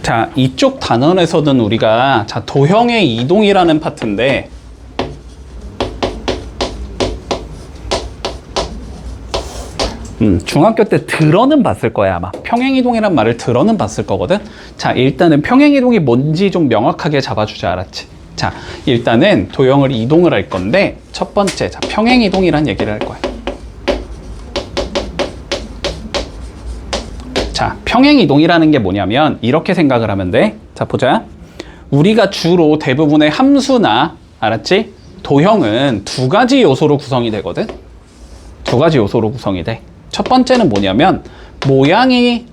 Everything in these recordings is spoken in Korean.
자, 이쪽 단원에서는 우리가 자, 도형의 이동이라는 파트인데 중학교 때 들어는 봤을 거야 아마. 평행이동이란 말을 들어는 봤을 거거든. 자, 일단은 평행이동이 뭔지 좀 명확하게 잡아주자. 알았지? 자, 일단은 도형을 이동을 할 건데 첫 번째, 자, 평행이동이란 얘기를 할 거야. 자, 평행이동이라는 게 뭐냐면 이렇게 생각을 하면 돼. 자, 보자. 우리가 주로 대부분의 함수나, 알았지? 도형은 두 가지 요소로 구성이 되거든. 두 가지 요소로 구성이 돼. 첫 번째는 뭐냐면 모양이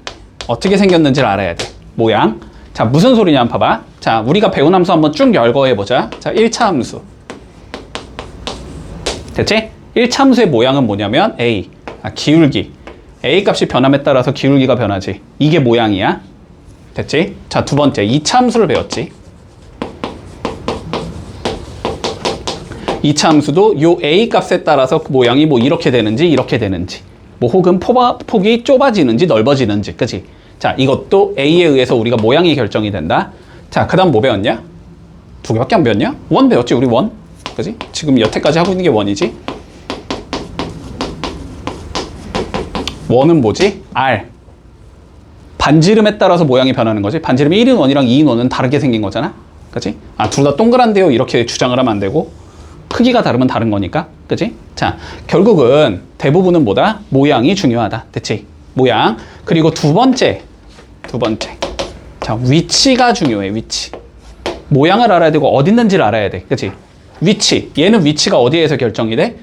어떻게 생겼는지를 알아야 돼. 모양. 자, 무슨 소리냐 한번 봐봐. 자, 우리가 배운 함수 한번 쭉 열거해보자. 자, 1차 함수. 됐지? 1차 함수의 모양은 뭐냐면 A. 기울기. A 값이 변함에 따라서 기울기가 변하지. 이게 모양이야. 됐지? 자, 두 번째. 2차 함수를 배웠지. 2차 함수도 요 A 값에 따라서 모양이 뭐 이렇게 되는지 이렇게 되는지 뭐 혹은 폭이 좁아지는지 넓어지는지, 그치? 자, 이것도 A에 의해서 우리가 모양이 결정이 된다. 자, 그 다음 뭐 배웠냐? 두 개밖에 안 배웠냐? 원 배웠지, 우리 원. 그치? 지금 여태까지 하고 있는 게 원이지. 원은 뭐지? R. 반지름에 따라서 모양이 변하는 거지. 반지름이 1인 원이랑 2인 원은 다르게 생긴 거잖아. 그치? 둘 다 동그란데요. 이렇게 주장을 하면 안 되고. 크기가 다르면 다른 거니까. 그치? 자, 결국은 대부분은 뭐다? 모양이 중요하다. 됐지? 모양. 그리고 두 번째. 자, 위치가 중요해, 위치. 모양을 알아야 되고 어디 있는지를 알아야 돼. 그치? 위치. 얘는 위치가 어디에서 결정이 돼?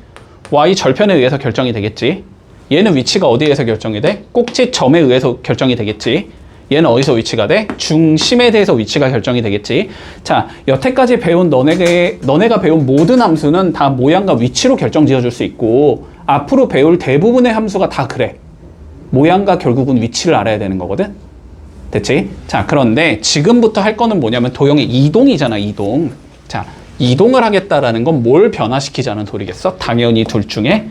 Y 절편에 의해서 결정이 되겠지. 얘는 위치가 어디에서 결정이 돼? 꼭지점에 의해서 결정이 되겠지. 얘는 어디서 위치가 돼? 중심에 대해서 위치가 결정이 되겠지. 자, 여태까지 배운 너네가 배운 모든 함수는 다 모양과 위치로 결정 지어줄 수 있고 앞으로 배울 대부분의 함수가 다 그래. 모양과 결국은 위치를 알아야 되는 거거든. 됐지? 자, 그런데 지금부터 할 거는 뭐냐면 도형의 이동이잖아, 이동. 자, 이동을 하겠다라는 건 뭘 변화시키자는 소리겠어? 당연히 둘 중에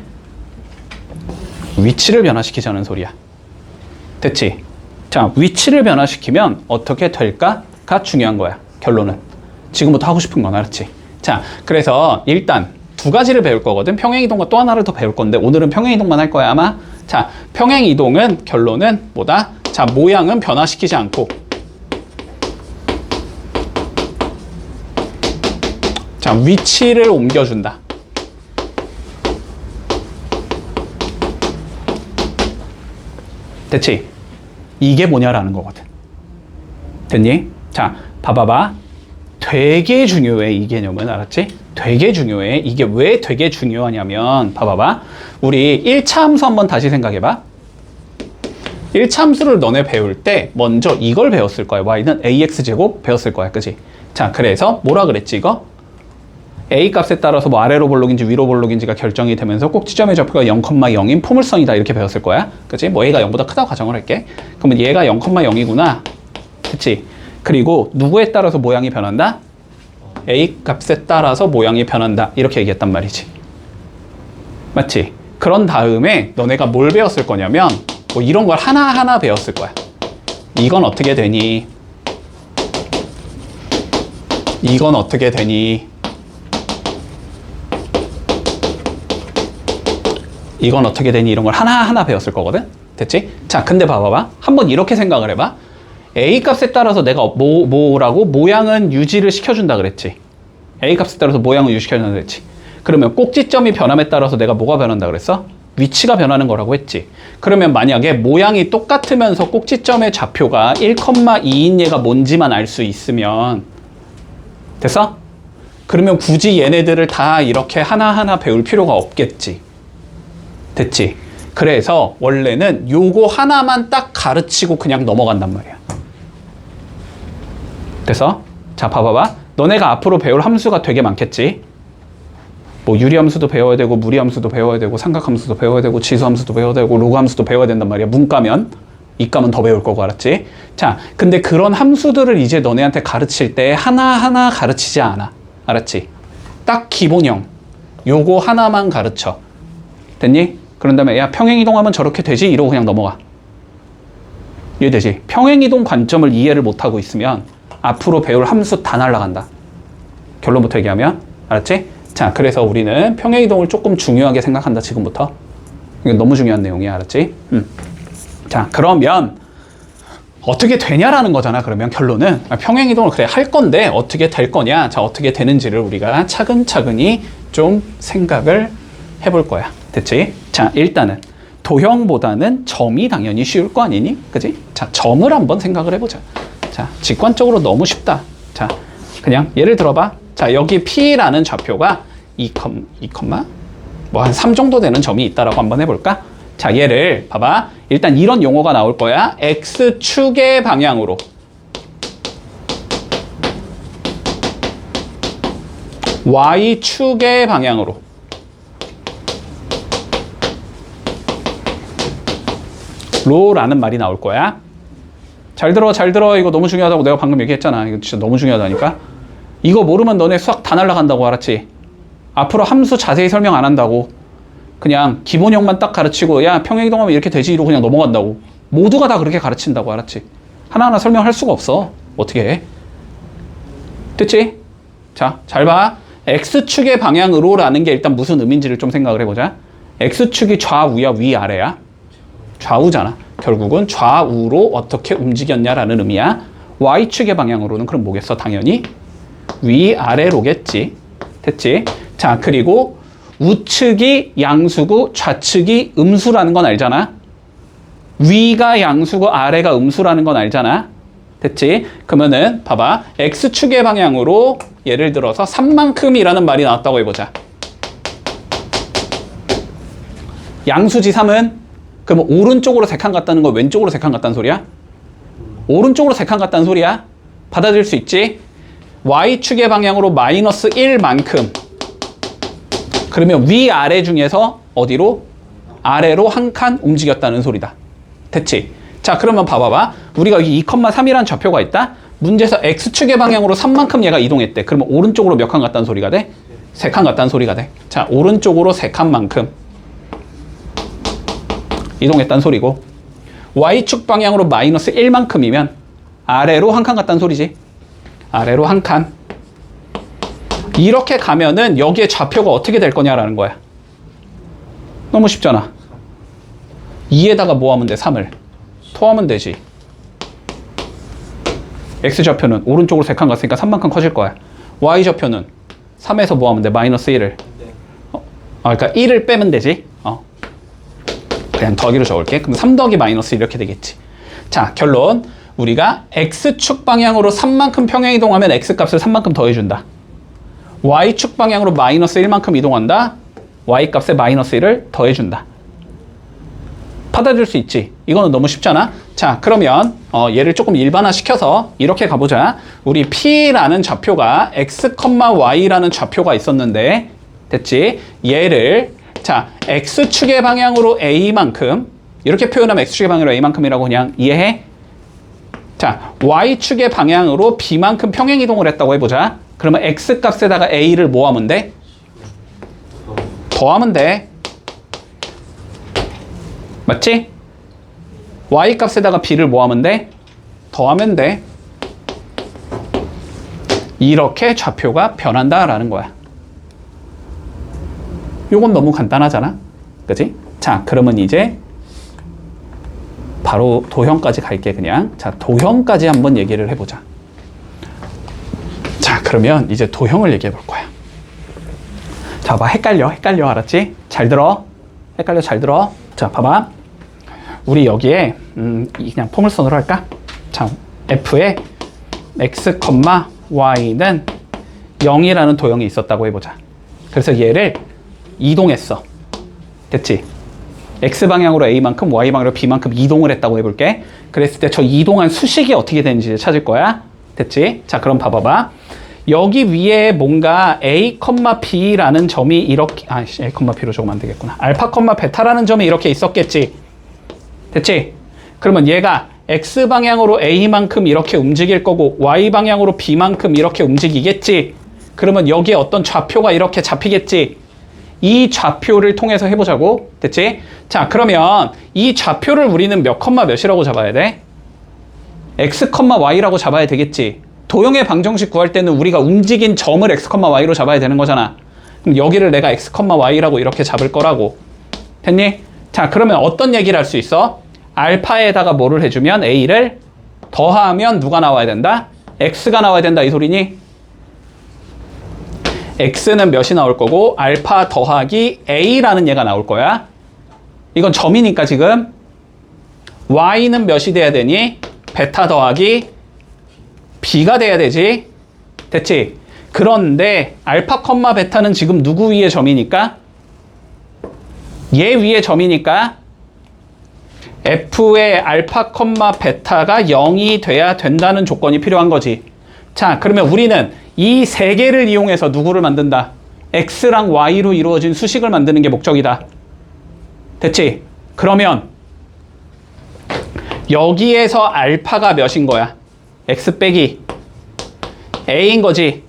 위치를 변화시키자는 소리야. 됐지? 자, 위치를 변화시키면 어떻게 될까가 중요한 거야. 결론은. 지금부터 하고 싶은 건 알았지? 자, 그래서 일단 두 가지를 배울 거거든. 평행이동과 또 하나를 더 배울 건데 오늘은 평행이동만 할 거야 아마. 자, 평행이동은 결론은 뭐다? 자, 모양은 변화시키지 않고 자, 위치를 옮겨준다. 됐지? 이게 뭐냐라는 거거든. 됐니? 자, 봐봐봐. 되게 중요해, 이 개념은. 알았지? 되게 중요해. 이게 왜 되게 중요하냐면 봐봐봐. 우리 1차 함수 한번 다시 생각해봐. 1차 함수를 너네 배울 때 먼저 이걸 배웠을 거야. y는 ax제곱 배웠을 거야. 그치? 자, 그래서 뭐라 그랬지 이거? A 값에 따라서 뭐 아래로 볼록인지 위로 볼록인지가 결정이 되면서 꼭지점의 좌표가 0,0인 포물선이다 이렇게 배웠을 거야. 그치? 뭐 A가 0보다 크다고 가정을 할게. 그러면 얘가 0,0이구나. 그치? 그리고 누구에 따라서 모양이 변한다? A 값에 따라서 모양이 변한다. 이렇게 얘기했단 말이지. 맞지? 그런 다음에 너네가 뭘 배웠을 거냐면 뭐 이런 걸 하나하나 배웠을 거야. 이건 어떻게 되니? 이건 어떻게 되니? 이건 어떻게 되니? 이런 걸 하나하나 배웠을 거거든? 됐지? 자, 근데 봐봐봐. 한번 이렇게 생각을 해봐. A 값에 따라서 내가 뭐라고? 모양은 유지를 시켜준다 그랬지. A 값에 따라서 모양을 유지시켜준다 그랬지. 그러면 꼭지점이 변함에 따라서 내가 뭐가 변한다 그랬어? 위치가 변하는 거라고 했지. 그러면 만약에 모양이 똑같으면서 꼭지점의 좌표가 1,2인 얘가 뭔지만 알 수 있으면 됐어? 그러면 굳이 얘네들을 다 이렇게 하나하나 배울 필요가 없겠지. 됐지? 그래서 원래는 요거 하나만 딱 가르치고 그냥 넘어간단 말이야. 됐어? 자, 봐봐봐. 너네가 앞으로 배울 함수가 되게 많겠지? 뭐 유리함수도 배워야 되고 무리함수도 배워야 되고 삼각함수도 배워야 되고 지수함수도 배워야 되고 로그함수도 배워야 된단 말이야. 문과면. 이과면 더 배울 거고, 알았지? 자, 근데 그런 함수들을 이제 너네한테 가르칠 때 하나하나 가르치지 않아. 알았지? 딱 기본형. 요거 하나만 가르쳐. 됐니? 그런 다음에 야, 평행이동하면 저렇게 되지? 이러고 그냥 넘어가. 이해되지? 평행이동 관점을 이해를 못하고 있으면 앞으로 배울 함수 다 날아간다. 결론부터 얘기하면. 알았지? 자, 그래서 우리는 평행이동을 조금 중요하게 생각한다, 지금부터. 이게 너무 중요한 내용이야, 알았지? 자, 그러면 어떻게 되냐라는 거잖아, 그러면 결론은. 평행이동을 그래 할 건데 어떻게 될 거냐. 자, 어떻게 되는지를 우리가 차근차근히 좀 생각을 해볼 거야. 됐지? 자, 일단은 도형보다는 점이 당연히 쉬울 거 아니니? 그지? 자, 점을 한번 생각을 해보자. 자, 직관적으로 너무 쉽다. 자, 그냥 예를 들어봐. 자, 여기 P라는 좌표가 2, 뭐 한 3 정도 되는 점이 있다라고 한번 해볼까? 자, 얘를 봐봐. 일단 이런 용어가 나올 거야. X축의 방향으로. Y축의 방향으로. 로라는 말이 나올 거야. 잘 들어, 잘 들어. 이거 너무 중요하다고 내가 방금 얘기했잖아. 이거 진짜 너무 중요하다니까. 이거 모르면 너네 수학 다 날라간다고, 알았지? 앞으로 함수 자세히 설명 안 한다고. 그냥 기본형만 딱 가르치고, 야, 평행이동하면 이렇게 되지, 이러고 그냥 넘어간다고. 모두가 다 그렇게 가르친다고, 알았지? 하나하나 설명할 수가 없어. 어떻게 해? 됐지? 자, 잘 봐. X축의 방향으로 라는 게 일단 무슨 의미인지를 좀 생각을 해보자. X축이 좌우야, 위아래야? 좌우잖아. 결국은 좌우로 어떻게 움직였냐라는 의미야. Y축의 방향으로는 그럼 뭐겠어? 당연히 위아래로겠지. 됐지? 자, 그리고 우측이 양수고 좌측이 음수라는 건 알잖아. 위가 양수고 아래가 음수라는 건 알잖아. 됐지? 그러면은 봐봐. X축의 방향으로 예를 들어서 3만큼이라는 말이 나왔다고 해보자. 양수지 3은 그러면 오른쪽으로 3칸 갔다는 거 왼쪽으로 3칸 갔다는 소리야? 오른쪽으로 3칸 갔다는 소리야? 받아들일 수 있지? Y축의 방향으로 마이너스 1만큼. 그러면 위아래 중에서 어디로? 아래로 한 칸 움직였다는 소리다. 됐지? 자, 그러면 봐봐봐. 우리가 여기 2,3이라는 좌표가 있다? 문제에서 X축의 방향으로 3만큼 얘가 이동했대. 그러면 오른쪽으로 몇 칸 갔다는 소리가 돼? 3칸 갔다는 소리가 돼. 자, 오른쪽으로 3칸만큼 이동했다는 소리고, Y축 방향으로 마이너스 1만큼이면 아래로 한 칸 갔다는 소리지. 아래로 한 칸. 이렇게 가면은 여기에 좌표가 어떻게 될 거냐라는 거야. 너무 쉽잖아. 2에다가 뭐 하면 돼? 3을 토하면 되지. X좌표는 오른쪽으로 3칸 갔으니까 3만큼 커질 거야. Y좌표는 3에서 뭐 하면 돼? 마이너스 1을. 그러니까 1을 빼면 되지. 그냥 더하기로 적을게. 그럼 3 더하기 마이너스 이렇게 되겠지. 자, 결론. 우리가 X축 방향으로 3만큼 평행이동하면 X값을 3만큼 더해준다. Y축 방향으로 마이너스 1만큼 이동한다. Y값에 마이너스 1을 더해준다. 받아들일 수 있지. 이거는 너무 쉽잖아. 자, 그러면 얘를 조금 일반화시켜서 이렇게 가보자. 우리 P라는 좌표가 X, Y라는 좌표가 있었는데, 됐지? 얘를 자, X축의 방향으로 A만큼, 이렇게 표현하면 X축의 방향으로 A만큼이라고 그냥 이해해? 자, Y축의 방향으로 B만큼 평행이동을 했다고 해보자. 그러면 X값에다가 A를 뭐 하면 돼? 더하면 돼. 맞지? Y값에다가 B를 뭐 하면 돼? 더하면 돼. 이렇게 좌표가 변한다라는 거야. 요건 너무 간단하잖아. 그치? 자, 그러면 이제 바로 도형까지 갈게, 그냥. 자, 도형까지 한번 얘기를 해보자. 자, 그러면 이제 도형을 얘기해 볼 거야. 자, 봐. 헷갈려, 알았지? 잘 들어. 헷갈려, 잘 들어. 자, 봐봐. 우리 여기에 그냥 포물선으로 할까? 자, F에 X, Y는 0이라는 도형이 있었다고 해보자. 그래서 얘를 이동했어. 됐지? X방향으로 A만큼, Y방향으로 B만큼 이동을 했다고 해볼게. 그랬을 때 저 이동한 수식이 어떻게 되는지 찾을 거야. 됐지? 자, 그럼 봐봐봐. 여기 위에 뭔가 A, B라는 점이 이렇게, A, B로 적으면 안 되겠구나. 알파, 베타라는 점이 이렇게 있었겠지. 됐지? 그러면 얘가 X방향으로 A만큼 이렇게 움직일 거고, Y방향으로 B만큼 이렇게 움직이겠지. 그러면 여기에 어떤 좌표가 이렇게 잡히겠지. 이 좌표를 통해서 해보자고. 됐지? 자, 그러면 이 좌표를 우리는 몇 컴마 몇이라고 잡아야 돼? x, y라고 잡아야 되겠지. 도형의 방정식 구할 때는 우리가 움직인 점을 x, y로 잡아야 되는 거잖아. 그럼 여기를 내가 x, y라고 이렇게 잡을 거라고. 됐니? 자, 그러면 어떤 얘기를 할 수 있어? 알파에다가 뭐를 해주면 a를 더하면 누가 나와야 된다? x가 나와야 된다, 이 소리니? x는 몇이 나올 거고 알파 더하기 a라는 얘가 나올 거야. 이건 점이니까 지금 y는 몇이 돼야 되니? 베타 더하기 b가 돼야 되지. 됐지? 그런데 알파 컴마 베타는 지금 누구 위에 점이니까? 얘 위에 점이니까 f의 알파 컴마 베타가 0이 돼야 된다는 조건이 필요한 거지. 자, 그러면 우리는 이 세 개를 이용해서 누구를 만든다? x랑 y로 이루어진 수식을 만드는 게 목적이다. 됐지? 그러면 여기에서 알파가 몇인 거야? x 빼기 a인 거지.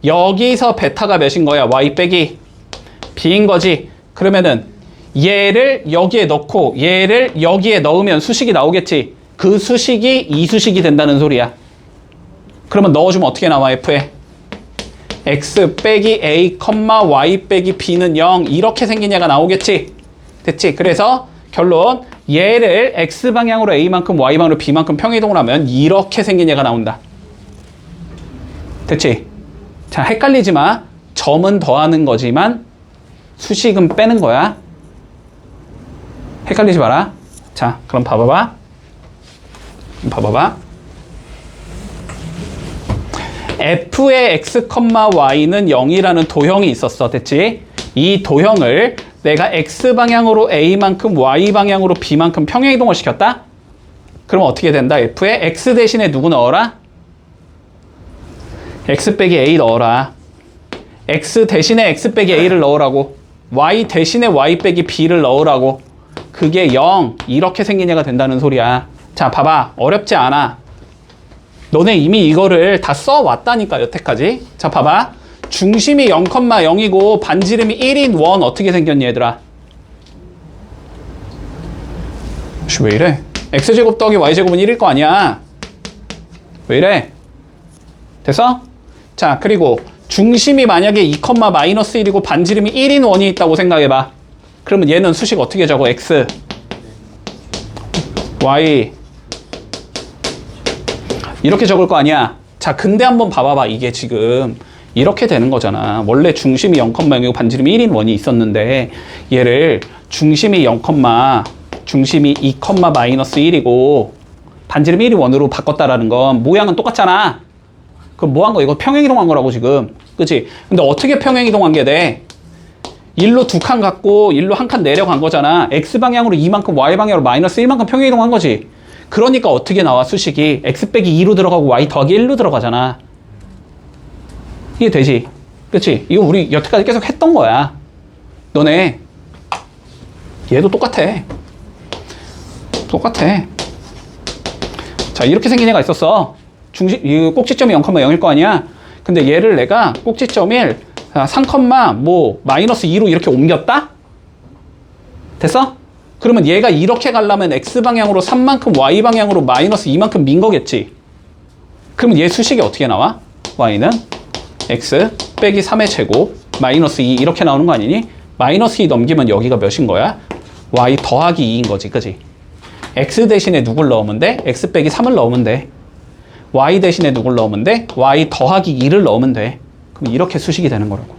여기서 베타가 몇인 거야? y 빼기 b인 거지. 그러면은 얘를 여기에 넣고 얘를 여기에 넣으면 수식이 나오겠지. 그 수식이 이 수식이 된다는 소리야. 그러면 넣어주면 어떻게 나와? f에 x 빼기 a, y 빼기 b는 0 이렇게 생긴 얘가 나오겠지. 됐지? 그래서 결론 얘를 x방향으로 a만큼 y방향으로 b만큼 평행이동을 하면 이렇게 생긴 얘가 나온다. 됐지? 자, 헷갈리지 마. 점은 더하는 거지만 수식은 빼는 거야. 헷갈리지 마라. 자, 그럼 봐봐봐. f의 x, y는 0이라는 도형이 있었어. 됐지? 이 도형을 내가 x방향으로 a만큼 y방향으로 b만큼 평행이동을 시켰다? 그럼 어떻게 된다? f에 x 대신에 누구 넣어라? x 빼기 a 넣어라. x 대신에 x 빼기 a를 넣으라고. y 대신에 y 빼기 b를 넣으라고. 그게 0 이렇게 생긴 얘가 된다는 소리야. 자, 봐봐. 어렵지 않아. 너네 이미 이거를 다 써왔다니까 여태까지. 자, 봐봐. 중심이 0,0이고 반지름이 1인 원 어떻게 생겼니 얘들아? 왜 이래? x제곱 더하기 y제곱은 1일 거 아니야. 왜 이래? 됐어? 자, 그리고 중심이 만약에 2,-1이고 반지름이 1인 원이 있다고 생각해봐. 그러면 얘는 수식 어떻게 적어? x, y 이렇게 적을 거 아니야. 자, 근데 한번 봐봐봐. 이게 지금 이렇게 되는 거잖아. 원래 중심이 0,0이고 반지름이 1인 원이 있었는데 얘를 중심이 0, 중심이 2,-1이고 반지름이 1인 원으로 바꿨다라는 건 모양은 똑같잖아. 그럼 뭐 한 거? 이거 평행이동한 거라고 지금. 그치? 근데 어떻게 평행이동한 게 돼? 일로 두 칸 갖고 일로 한 칸 내려간 거잖아. x방향으로 2만큼 y방향으로 마이너스 1만큼 평행이동한 거지. 그러니까 어떻게 나와? 수식이 x 빼기 2로 들어가고 y 더하기 1로 들어가잖아. 이게 되지? 그치? 이거 우리 여태까지 계속 했던 거야. 너네 얘도 똑같아. 자, 이렇게 생긴 애가 있었어. 이 꼭지점이 0,0일 거 아니야. 근데 얘를 내가 꼭지점을 3, 마이너스 2로 이렇게 옮겼다? 됐어? 그러면 얘가 이렇게 가려면 x방향으로 3만큼 y방향으로 마이너스 2만큼 민 거겠지. 그러면 얘 수식이 어떻게 나와? y는 x 빼기 3의 제곱 마이너스 2 이렇게 나오는 거 아니니? 마이너스 2 넘기면 여기가 몇인 거야? y 더하기 2인 거지. 그지? x 대신에 누굴 넣으면 돼? x 빼기 3을 넣으면 돼. y 대신에 누굴 넣으면 돼? y 더하기 2를 넣으면 돼. 그럼 이렇게 수식이 되는 거라고.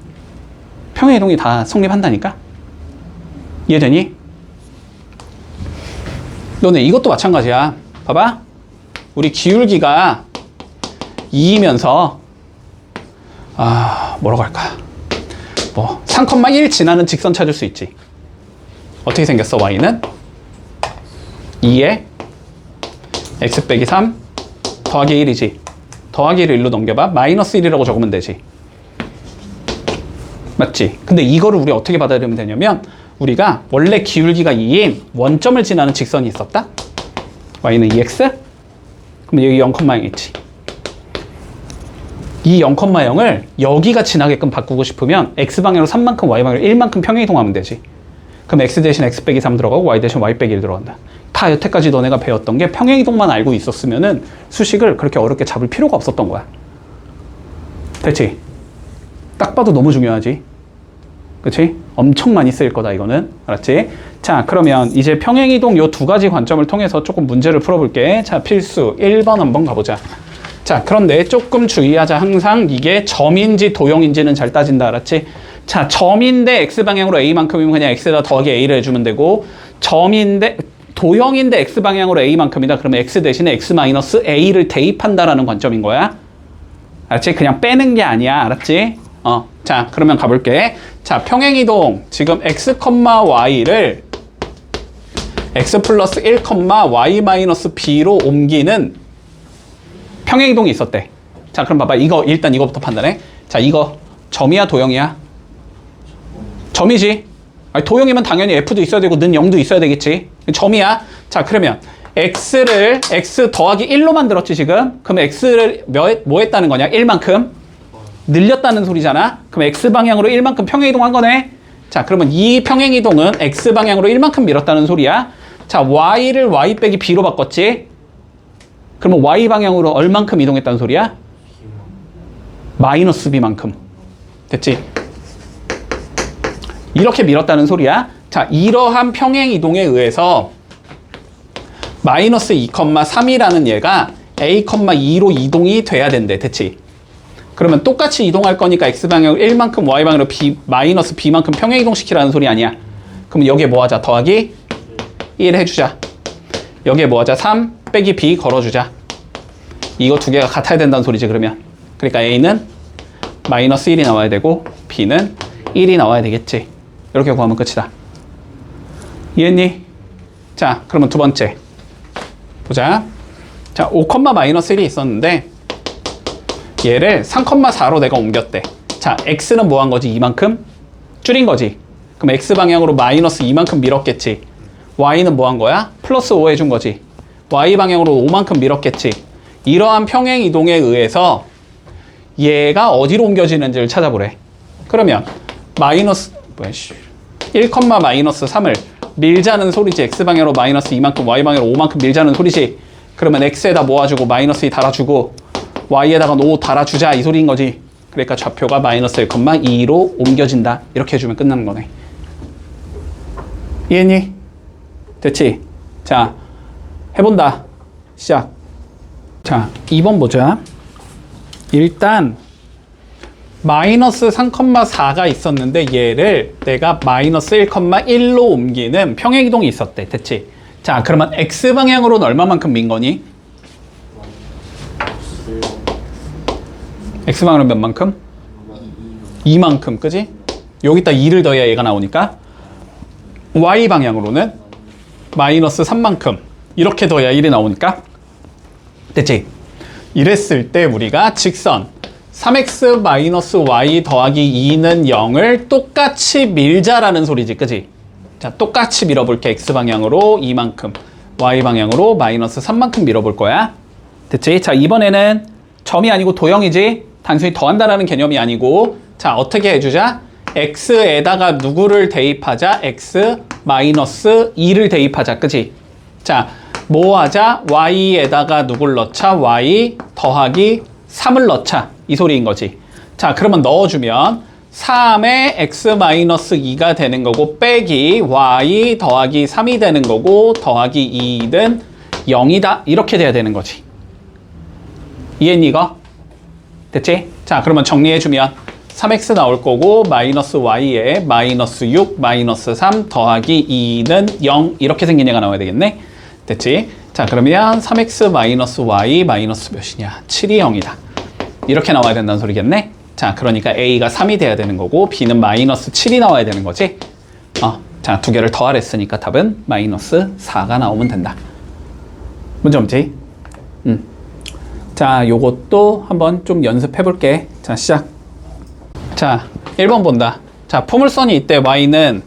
평행이동이 다 성립한다니까? 이해되니? 너네 이것도 마찬가지야. 봐봐. 우리 기울기가 2이면서 뭐라고 할까? 3,1 지나는 직선 찾을 수 있지. 어떻게 생겼어? y는 2에 x 빼기 3 더하기 1이지. 더하기 1을 1로 넘겨봐. 마이너스 1이라고 적으면 되지. 맞지? 근데 이거를 우리 어떻게 받아들이면 되냐면 우리가 원래 기울기가 2인 원점을 지나는 직선이 있었다? y는 2x? 그럼 여기 0,0 있지. 이 0,0을 여기가 지나게끔 바꾸고 싶으면 x방향으로 3만큼 y방향으로 1만큼 평행이동하면 되지. 그럼 x 대신 x 빼기 3 들어가고 y 대신 y 빼기 1 들어간다. 다 여태까지 너네가 배웠던 게 평행이동만 알고 있었으면은 수식을 그렇게 어렵게 잡을 필요가 없었던 거야. 됐지? 딱 봐도 너무 중요하지? 그치? 엄청 많이 쓰일 거다 이거는. 알았지? 자, 그러면 이제 평행이동 요 두 가지 관점을 통해서 조금 문제를 풀어볼게. 자, 필수 1번 한번 가보자. 자, 그런데 조금 주의하자. 항상 이게 점인지 도형인지는 잘 따진다. 알았지? 자, 점인데 x방향으로 a만큼이면 그냥 x에다 더하기 a를 해주면 되고, 점인데 도형인데 x방향으로 a만큼이다. 그러면 x 대신에 x 마이너스 a를 대입한다라는 관점인 거야. 알았지? 그냥 빼는 게 아니야. 알았지? 자, 그러면 가볼게. 자, 평행이동 지금 x, y를 x 플러스 1, y 마이너스 b로 옮기는 평행이동이 있었대. 자, 그럼 봐봐. 이거 일단 이거부터 판단해. 자, 이거 점이야 도형이야? 점이지. 아니, 도형이면 당연히 f도 있어야 되고 는 0도 있어야 되겠지. 점이야. 자, 그러면 x를 x 더하기 1로 만들었지 지금. 그럼 x를 뭐 했다는 거냐? 1만큼 늘렸다는 소리잖아. 그럼 x방향으로 1만큼 평행이동한 거네. 자, 그러면 이 평행이동은 x방향으로 1만큼 밀었다는 소리야. 자, y를 y 빼기 b로 바꿨지. 그러면 y방향으로 얼만큼 이동했다는 소리야? 마이너스 b만큼. 됐지? 이렇게 밀었다는 소리야. 자, 이러한 평행이동에 의해서 마이너스 2,3이라는 얘가 a,2로 이동이 돼야 된대. 됐지? 그러면 똑같이 이동할 거니까 x방향으로 1만큼 y방향으로 마이너스 b만큼 평행이동시키라는 소리 아니야. 그럼 여기에 뭐 하자? 더하기 1 해주자. 여기에 뭐 하자? 3 빼기 b 걸어주자. 이거 두 개가 같아야 된다는 소리지 그러면. 그러니까 a는 마이너스 1이 나와야 되고 b는 1이 나와야 되겠지. 이렇게 구하면 끝이다. 이해했니? 자, 그러면 두 번째 보자. 자, 5, 마이너스 1이 있었는데 얘를 3,4로 내가 옮겼대. 자, x는 뭐 한 거지? 이만큼? 줄인 거지. 그럼 x방향으로 마이너스 2만큼 밀었겠지. y는 뭐 한 거야? 플러스 5 해준 거지. y방향으로 5만큼 밀었겠지. 이러한 평행이동에 의해서 얘가 어디로 옮겨지는지를 찾아보래. 그러면 마이너스 1, 마이너스 3을 밀자는 소리지. x방향으로 마이너스 2만큼 y방향으로 5만큼 밀자는 소리지. 그러면 x에다 모아주고 마이너스 2 달아주고 y에다가 5 달아주자 이 소리인 거지. 그러니까 좌표가 마이너스 1,2로 옮겨진다. 이렇게 해주면 끝나는 거네. 이해했니? 됐지? 자, 해본다. 시작. 자, 2번 보자. 일단 마이너스 3,4가 있었는데 얘를 내가 마이너스 1,1로 옮기는 평행이동이 있었대. 됐지? 자, 그러면 x방향으로는 얼마만큼 민 거니? x방향으로 몇 만큼? 2만큼, 그지? 여기다 2를 더해야 얘가 나오니까 y방향으로는 마이너스 3만큼 이렇게 더해야 1이 나오니까 됐지? 이랬을 때 우리가 직선 3x 마이너스 y 더하기 2는 0을 똑같이 밀자라는 소리지, 그지? 자, 똑같이 밀어볼게. x방향으로 2만큼, y방향으로 마이너스 3만큼 밀어볼 거야. 됐지? 자, 이번에는 점이 아니고 도형이지? 단순히 더한다라는 개념이 아니고, 자, 어떻게 해주자? x에다가 누구를 대입하자? x 마이너스 2를 대입하자, 그지? 자, 뭐 하자? y에다가 누굴 넣자? y 더하기 3을 넣자. 이 소리인 거지. 자, 그러면 넣어주면 3에 x-2가 되는 거고 빼기 y 더하기 3이 되는 거고 더하기 2는 0이다. 이렇게 돼야 되는 거지. 이해했니 이거? 됐지? 자, 그러면 정리해주면 3x 나올 거고 마이너스 y에 마이너스 6, 마이너스 3 더하기 2는 0 이렇게 생긴 얘가 나와야 되겠네? 됐지? 자, 그러면 3x 마이너스 y 마이너스 몇이냐? 7이 0이다. 이렇게 나와야 된다는 소리겠네? 자, 그러니까 a가 3이 돼야 되는 거고 b는 마이너스 7이 나와야 되는 거지? 자, 두 개를 더하랬으니까 답은 마이너스 4가 나오면 된다. 문제 없지? 자, 요것도 한번 좀 연습해 볼게. 자, 시작. 자, 1번 본다. 자, 포물선이 이때 y는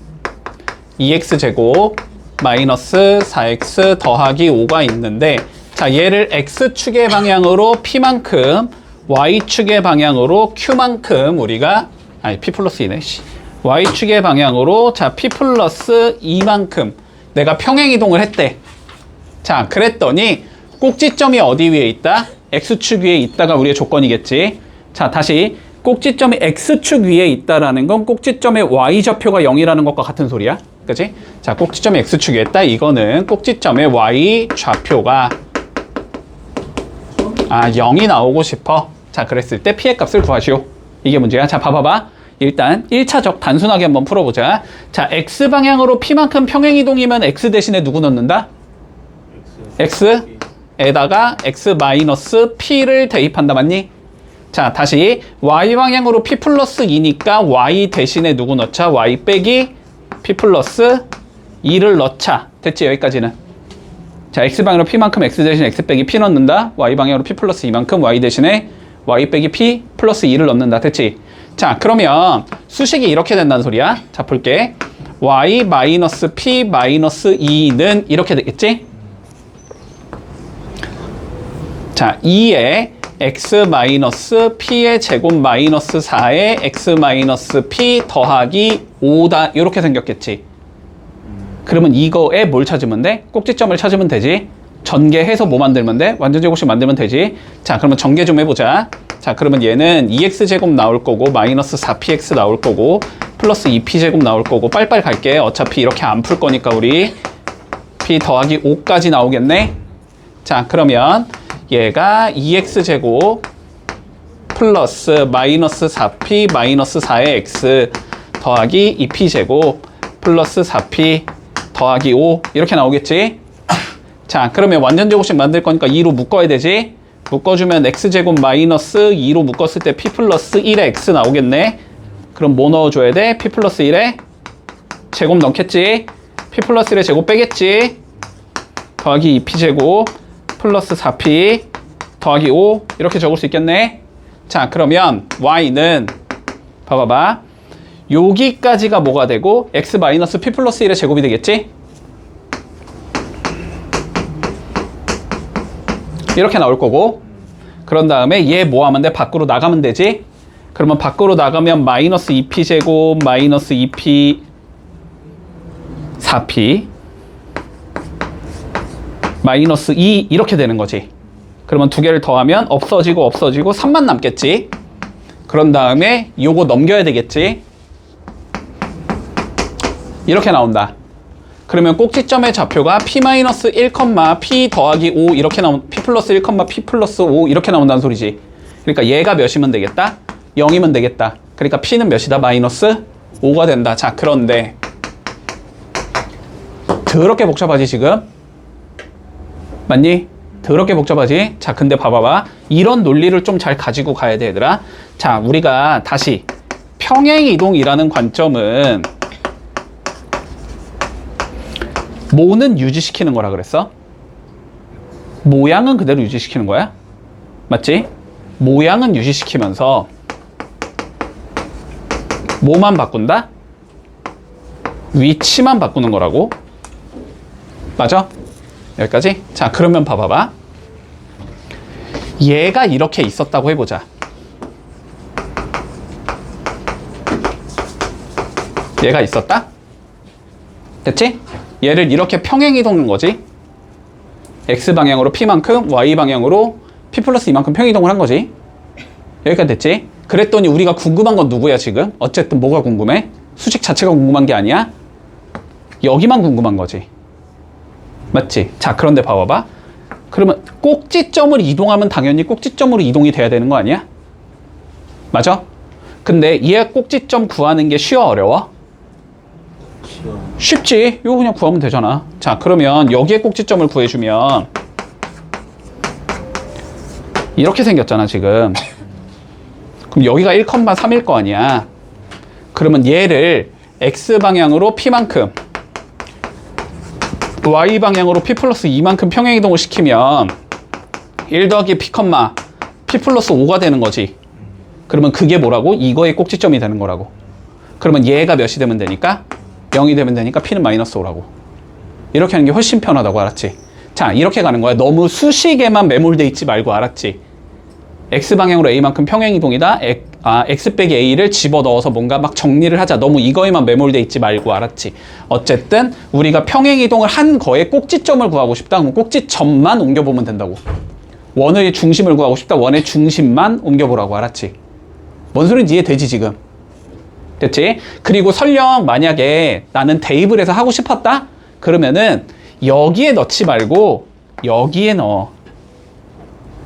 2x제곱 마이너스 4x 더하기 5가 있는데, 자, 얘를 x축의 방향으로 p만큼 y축의 방향으로 q만큼 우리가 p 플러스 2네 y축의 방향으로 자 p 플러스 2만큼 내가 평행이동을 했대. 자 그랬더니 꼭지점이 어디 위에 있다? x축 위에 있다가 우리의 조건이겠지. 자 다시 꼭지점이 x축 위에 있다라는 건 꼭지점의 y좌표가 0이라는 것과 같은 소리야. 그치? 자 꼭지점이 x축 위에 있다. 이거는 꼭지점의 y좌표가 0이 나오고 싶어. 자 그랬을 때 p의 값을 구하시오. 이게 문제야. 자 봐봐봐. 일단 1차적 단순하게 한번 풀어보자. 자 x방향으로 p만큼 평행이동이면 x 대신에 누구 넣는다? x에다가 x-p를 대입한다. 맞니? 자 다시 y방향으로 p 플러스 2니까 y 대신에 누구 넣자? y 빼기 p 플러스 2를 넣자. 됐지? 여기까지는. 자 x방향으로 p만큼 x 대신에 x 빼기 p 넣는다. y방향으로 p 플러스 2만큼 y 대신에 y 빼기 p 플러스 2를 넣는다. 됐지? 자 그러면 수식이 이렇게 된다는 소리야. 자 볼게. y 마이너스 p 마이너스 2는 이렇게 되겠지? 자 2에 x 마이너스 p의 제곱 마이너스 4에 x 마이너스 p 더하기 5다. 이렇게 생겼겠지? 그러면 이거에 뭘 찾으면 돼? 꼭지점을 찾으면 되지. 전개해서 뭐 만들면 돼? 완전제곱식 만들면 되지. 자 그러면 전개 좀 해보자. 자 그러면 얘는 2x제곱 나올 거고 마이너스 4px 나올 거고 플러스 2p제곱 나올 거고 빨빨 갈게. 어차피 이렇게 안 풀 거니까 우리 p 더하기 5까지 나오겠네. 자 그러면 얘가 2x제곱 플러스 마이너스 4p 마이너스 4의 x 더하기 2p제곱 플러스 4p 더하기 5 이렇게 나오겠지. 자 그러면 완전제곱식 만들 거니까 2로 묶어야 되지. 묶어주면 x제곱 마이너스 2로 묶었을 때 p 플러스 1의 x 나오겠네. 그럼 뭐 넣어줘야 돼? p 플러스 1의 제곱 넣겠지. p 플러스 1의 제곱 빼겠지. 더하기 2p제곱 플러스 4p 더하기 5 이렇게 적을 수 있겠네. 자 그러면 y는 봐봐봐. 여기까지가 뭐가 되고 x 마이너스 p 플러스 1의 제곱이 되겠지. 이렇게 나올 거고 그런 다음에 얘 뭐 하면 돼? 밖으로 나가면 되지. 그러면 밖으로 나가면 마이너스 2p제곱 마이너스 2p 4p 마이너스 2 이렇게 되는 거지. 그러면 두 개를 더하면 없어지고 3만 남겠지. 그런 다음에 요거 넘겨야 되겠지. 이렇게 나온다. 그러면 꼭지점의 좌표가 p-1, p 더하기 5 이렇게 p 플러스 1, p 플러스 5 이렇게 나온다는 소리지. 그러니까 얘가 몇이면 되겠다? 0이면 되겠다. 그러니까 p는 몇이다? 마이너스 5가 된다. 자 그런데 더럽게 복잡하지 지금? 맞니? 더럽게 복잡하지? 자 근데 봐봐봐. 이런 논리를 좀 잘 가지고 가야 돼 얘들아. 자 우리가 다시 평행이동이라는 관점은 뭐는 유지시키는 거라 그랬어? 모양은 그대로 유지시키는 거야? 맞지? 모양은 유지시키면서 뭐만 바꾼다? 위치만 바꾸는 거라고? 맞아? 여기까지? 자 그러면 봐봐봐. 얘가 이렇게 있었다고 해보자. 얘가 있었다? 됐지? 얘를 이렇게 평행이동한 거지. x방향으로 p만큼 y방향으로 p 플러스 2만큼 평행이동을 한 거지. 여기까지 됐지? 그랬더니 우리가 궁금한 건 누구야 지금? 어쨌든 뭐가 궁금해? 수직 자체가 궁금한 게 아니야? 여기만 궁금한 거지. 맞지? 자 그런데 봐봐봐. 그러면 꼭지점을 이동하면 당연히 꼭지점으로 이동이 돼야 되는 거 아니야? 맞아? 근데 얘 꼭지점 구하는 게 쉬워 어려워? 쉽지. 이거 그냥 구하면 되잖아. 자 그러면 여기에 꼭지점을 구해주면 이렇게 생겼잖아 지금. 그럼 여기가 1,3일 거 아니야. 그러면 얘를 x방향으로 p만큼 y방향으로 p 플러스 2만큼 평행이동을 시키면 1 더하기 p, p 플러스 5가 되는 거지. 그러면 그게 뭐라고? 이거의 꼭지점이 되는 거라고. 그러면 얘가 몇이 되면 되니까? 0이 되면 되니까 p는 마이너스 5라고. 이렇게 하는 게 훨씬 편하다고. 알았지? 자 이렇게 가는 거야. 너무 수식에만 매몰돼 있지 말고. 알았지? x방향으로 a만큼 평행이동이다. x 빼기 a를 집어넣어서 뭔가 막 정리를 하자. 너무 이거에만 매몰돼 있지 말고, 알았지? 어쨌든 우리가 평행이동을 한 거에 꼭지점을 구하고 싶다. 그럼 꼭지점만 옮겨보면 된다고. 원의 중심을 구하고 싶다. 원의 중심만 옮겨보라고, 알았지? 뭔 소리인지 이해되지 지금? 됐지? 그리고 설령 만약에 나는 대입을 해서 하고 싶었다? 그러면은 여기에 넣지 말고 여기에 넣어.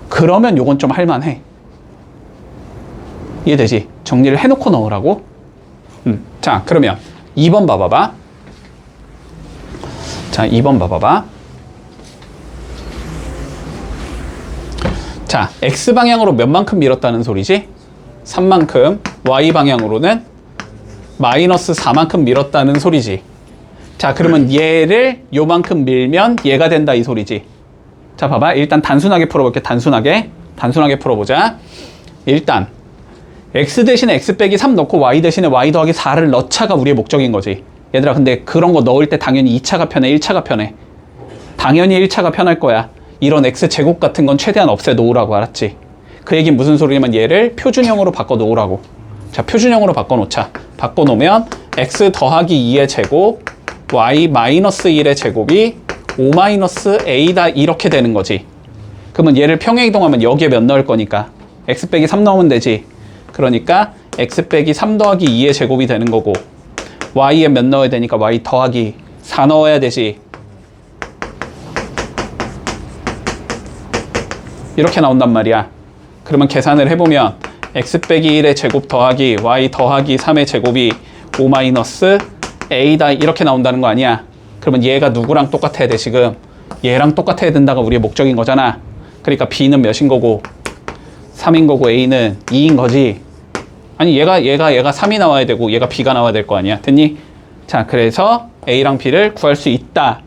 그러면 요건 좀 할만해. 이해되지? 정리를 해놓고 넣으라고. 자, 그러면 2번 봐봐봐. 자, 2번 봐봐봐. 자, X방향으로 몇 만큼 밀었다는 소리지? 3만큼. Y방향으로는 마이너스 4만큼 밀었다는 소리지. 자, 그러면 얘를 요만큼 밀면 얘가 된다 이 소리지. 자, 봐봐. 일단 단순하게 풀어볼게. 단순하게 풀어보자. 일단 x 대신에 x 빼기 3 넣고 y 대신에 y 더하기 4를 넣자가 우리의 목적인 거지. 얘들아, 근데 그런 거 넣을 때 당연히 2차가 편해, 1차가 편해? 당연히 1차가 편할 거야. 이런 x제곱 같은 건 최대한 없애 놓으라고, 알았지? 그 얘기는 무슨 소리냐면 얘를 표준형으로 바꿔 놓으라고. 자, 표준형으로 바꿔 놓자. 바꿔 놓으면 x 더하기 2의 제곱 y 마이너스 1의 제곱이 5 마이너스 a다 이렇게 되는 거지. 그러면 얘를 평행이동하면 여기에 몇 넣을 거니까 x 빼기 3 넣으면 되지. 그러니까 x 빼기 3 더하기 2의 제곱이 되는 거고, y에 몇 넣어야 되니까 y 더하기 4 넣어야 되지. 이렇게 나온단 말이야. 그러면 계산을 해보면 x 빼기 1의 제곱 더하기 y 더하기 3의 제곱이 5 마이너스 a다 이렇게 나온다는 거 아니야. 그러면 얘가 누구랑 똑같아야 돼 지금? 얘랑 똑같아야 된다가 우리의 목적인 거잖아. 그러니까 b는 몇인 거고 3인 거고 a는 2인 거지. 아니 얘가 3이 나와야 되고 얘가 b가 나와야 될 거 아니야. 됐니? 자, 그래서 a랑 b를 구할 수 있다.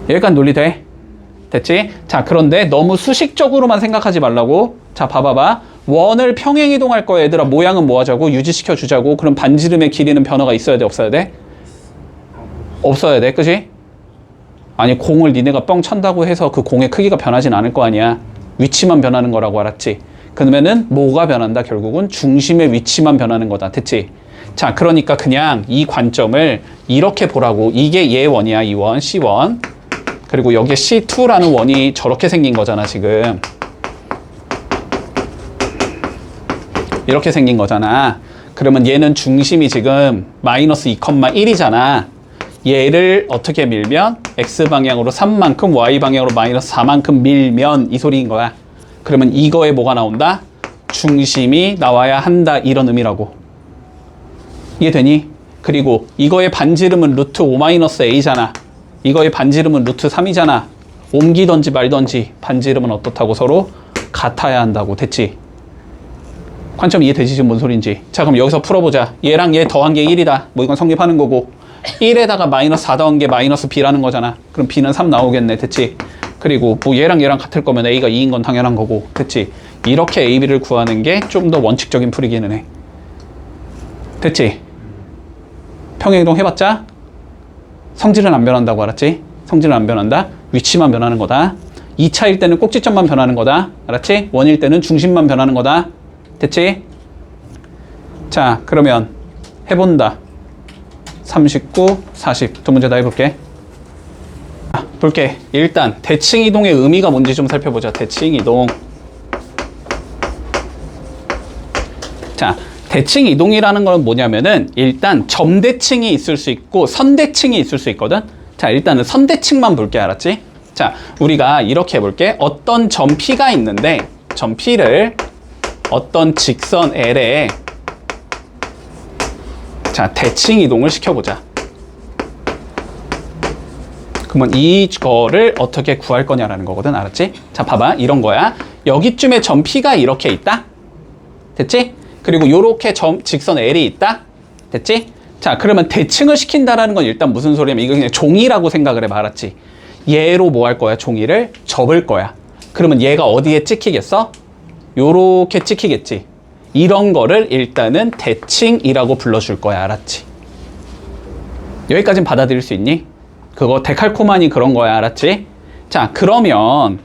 여기까지 논리 돼? 됐지? 자, 그런데 너무 수식적으로만 생각하지 말라고. 자, 봐봐봐. 원을 평행이동할 거야. 얘들아, 모양은 뭐 하자고? 유지시켜 주자고. 그럼 반지름의 길이는 변화가 있어야 돼, 없어야 돼? 없어야 돼, 그지? 아니, 공을 니네가 뻥 찬다고 해서 그 공의 크기가 변하진 않을 거 아니야. 위치만 변하는 거라고, 알았지? 그러면은 뭐가 변한다? 결국은 중심의 위치만 변하는 거다. 됐지? 자, 그러니까 그냥 이 관점을 이렇게 보라고. 이게 얘 원이야, 이 원, C1. 그리고 여기에 C2라는 원이 저렇게 생긴 거잖아, 지금. 이렇게 생긴 거잖아. 그러면 얘는 중심이 지금 마이너스 2,1이잖아. 얘를 어떻게 밀면 X방향으로 3만큼 Y방향으로 마이너스 4만큼 밀면 이 소리인 거야. 그러면 이거에 뭐가 나온다? 중심이 나와야 한다 이런 의미라고. 이해되니? 그리고 이거의 반지름은 루트 5-a잖아. 이거의 반지름은 루트 3이잖아. 옮기던지 말던지 반지름은 어떻다고? 서로 같아야 한다고. 됐지? 관점 이해되지? 지금 뭔 소린지. 자, 그럼 여기서 풀어보자. 얘랑 얘 더한 게 1이다. 뭐 이건 성립하는 거고. 1에다가 마이너스 4 더한 게 마이너스 b라는 거잖아. 그럼 b는 3 나오겠네. 됐지? 그리고 뭐 얘랑 같을 거면 a가 2인 건 당연한 거고. 됐지? 이렇게 a, b를 구하는 게 좀 더 원칙적인 풀이기는 해. 됐지? 평행이동 해봤자 성질은 안 변한다고, 알았지? 성질은 안 변한다. 위치만 변하는 거다. 2차일 때는 꼭지점만 변하는 거다. 알았지? 원일 때는 중심만 변하는 거다. 됐지? 자, 그러면 해본다. 39, 40. 두 문제 다 해볼게. 볼게. 일단 대칭이동의 의미가 뭔지 좀 살펴보자. 대칭이동. 자, 대칭이동이라는 건 뭐냐면은 일단 점대칭이 있을 수 있고 선대칭이 있을 수 있거든. 자, 일단은 선대칭만 볼게. 알았지? 자, 우리가 이렇게 해볼게. 어떤 점 P가 있는데 점 P를 어떤 직선 L에 자, 대칭 이동을 시켜보자. 그러면 이거를 어떻게 구할 거냐라는 거거든. 알았지? 자, 봐봐. 이런 거야. 여기쯤에 점 P가 이렇게 있다. 됐지? 그리고 요렇게 직선 L이 있다. 됐지? 자, 그러면 대칭을 시킨다라는 건 일단 무슨 소리냐면 이거 그냥 종이라고 생각을 해봐. 알았지? 얘로 뭐 할 거야? 종이를 접을 거야. 그러면 얘가 어디에 찍히겠어? 요렇게 찍히겠지. 이런 거를 일단은 대칭이라고 불러줄 거야. 알았지? 여기까진 받아들일 수 있니? 그거 데칼코마니 그런 거야. 알았지? 자, 그러면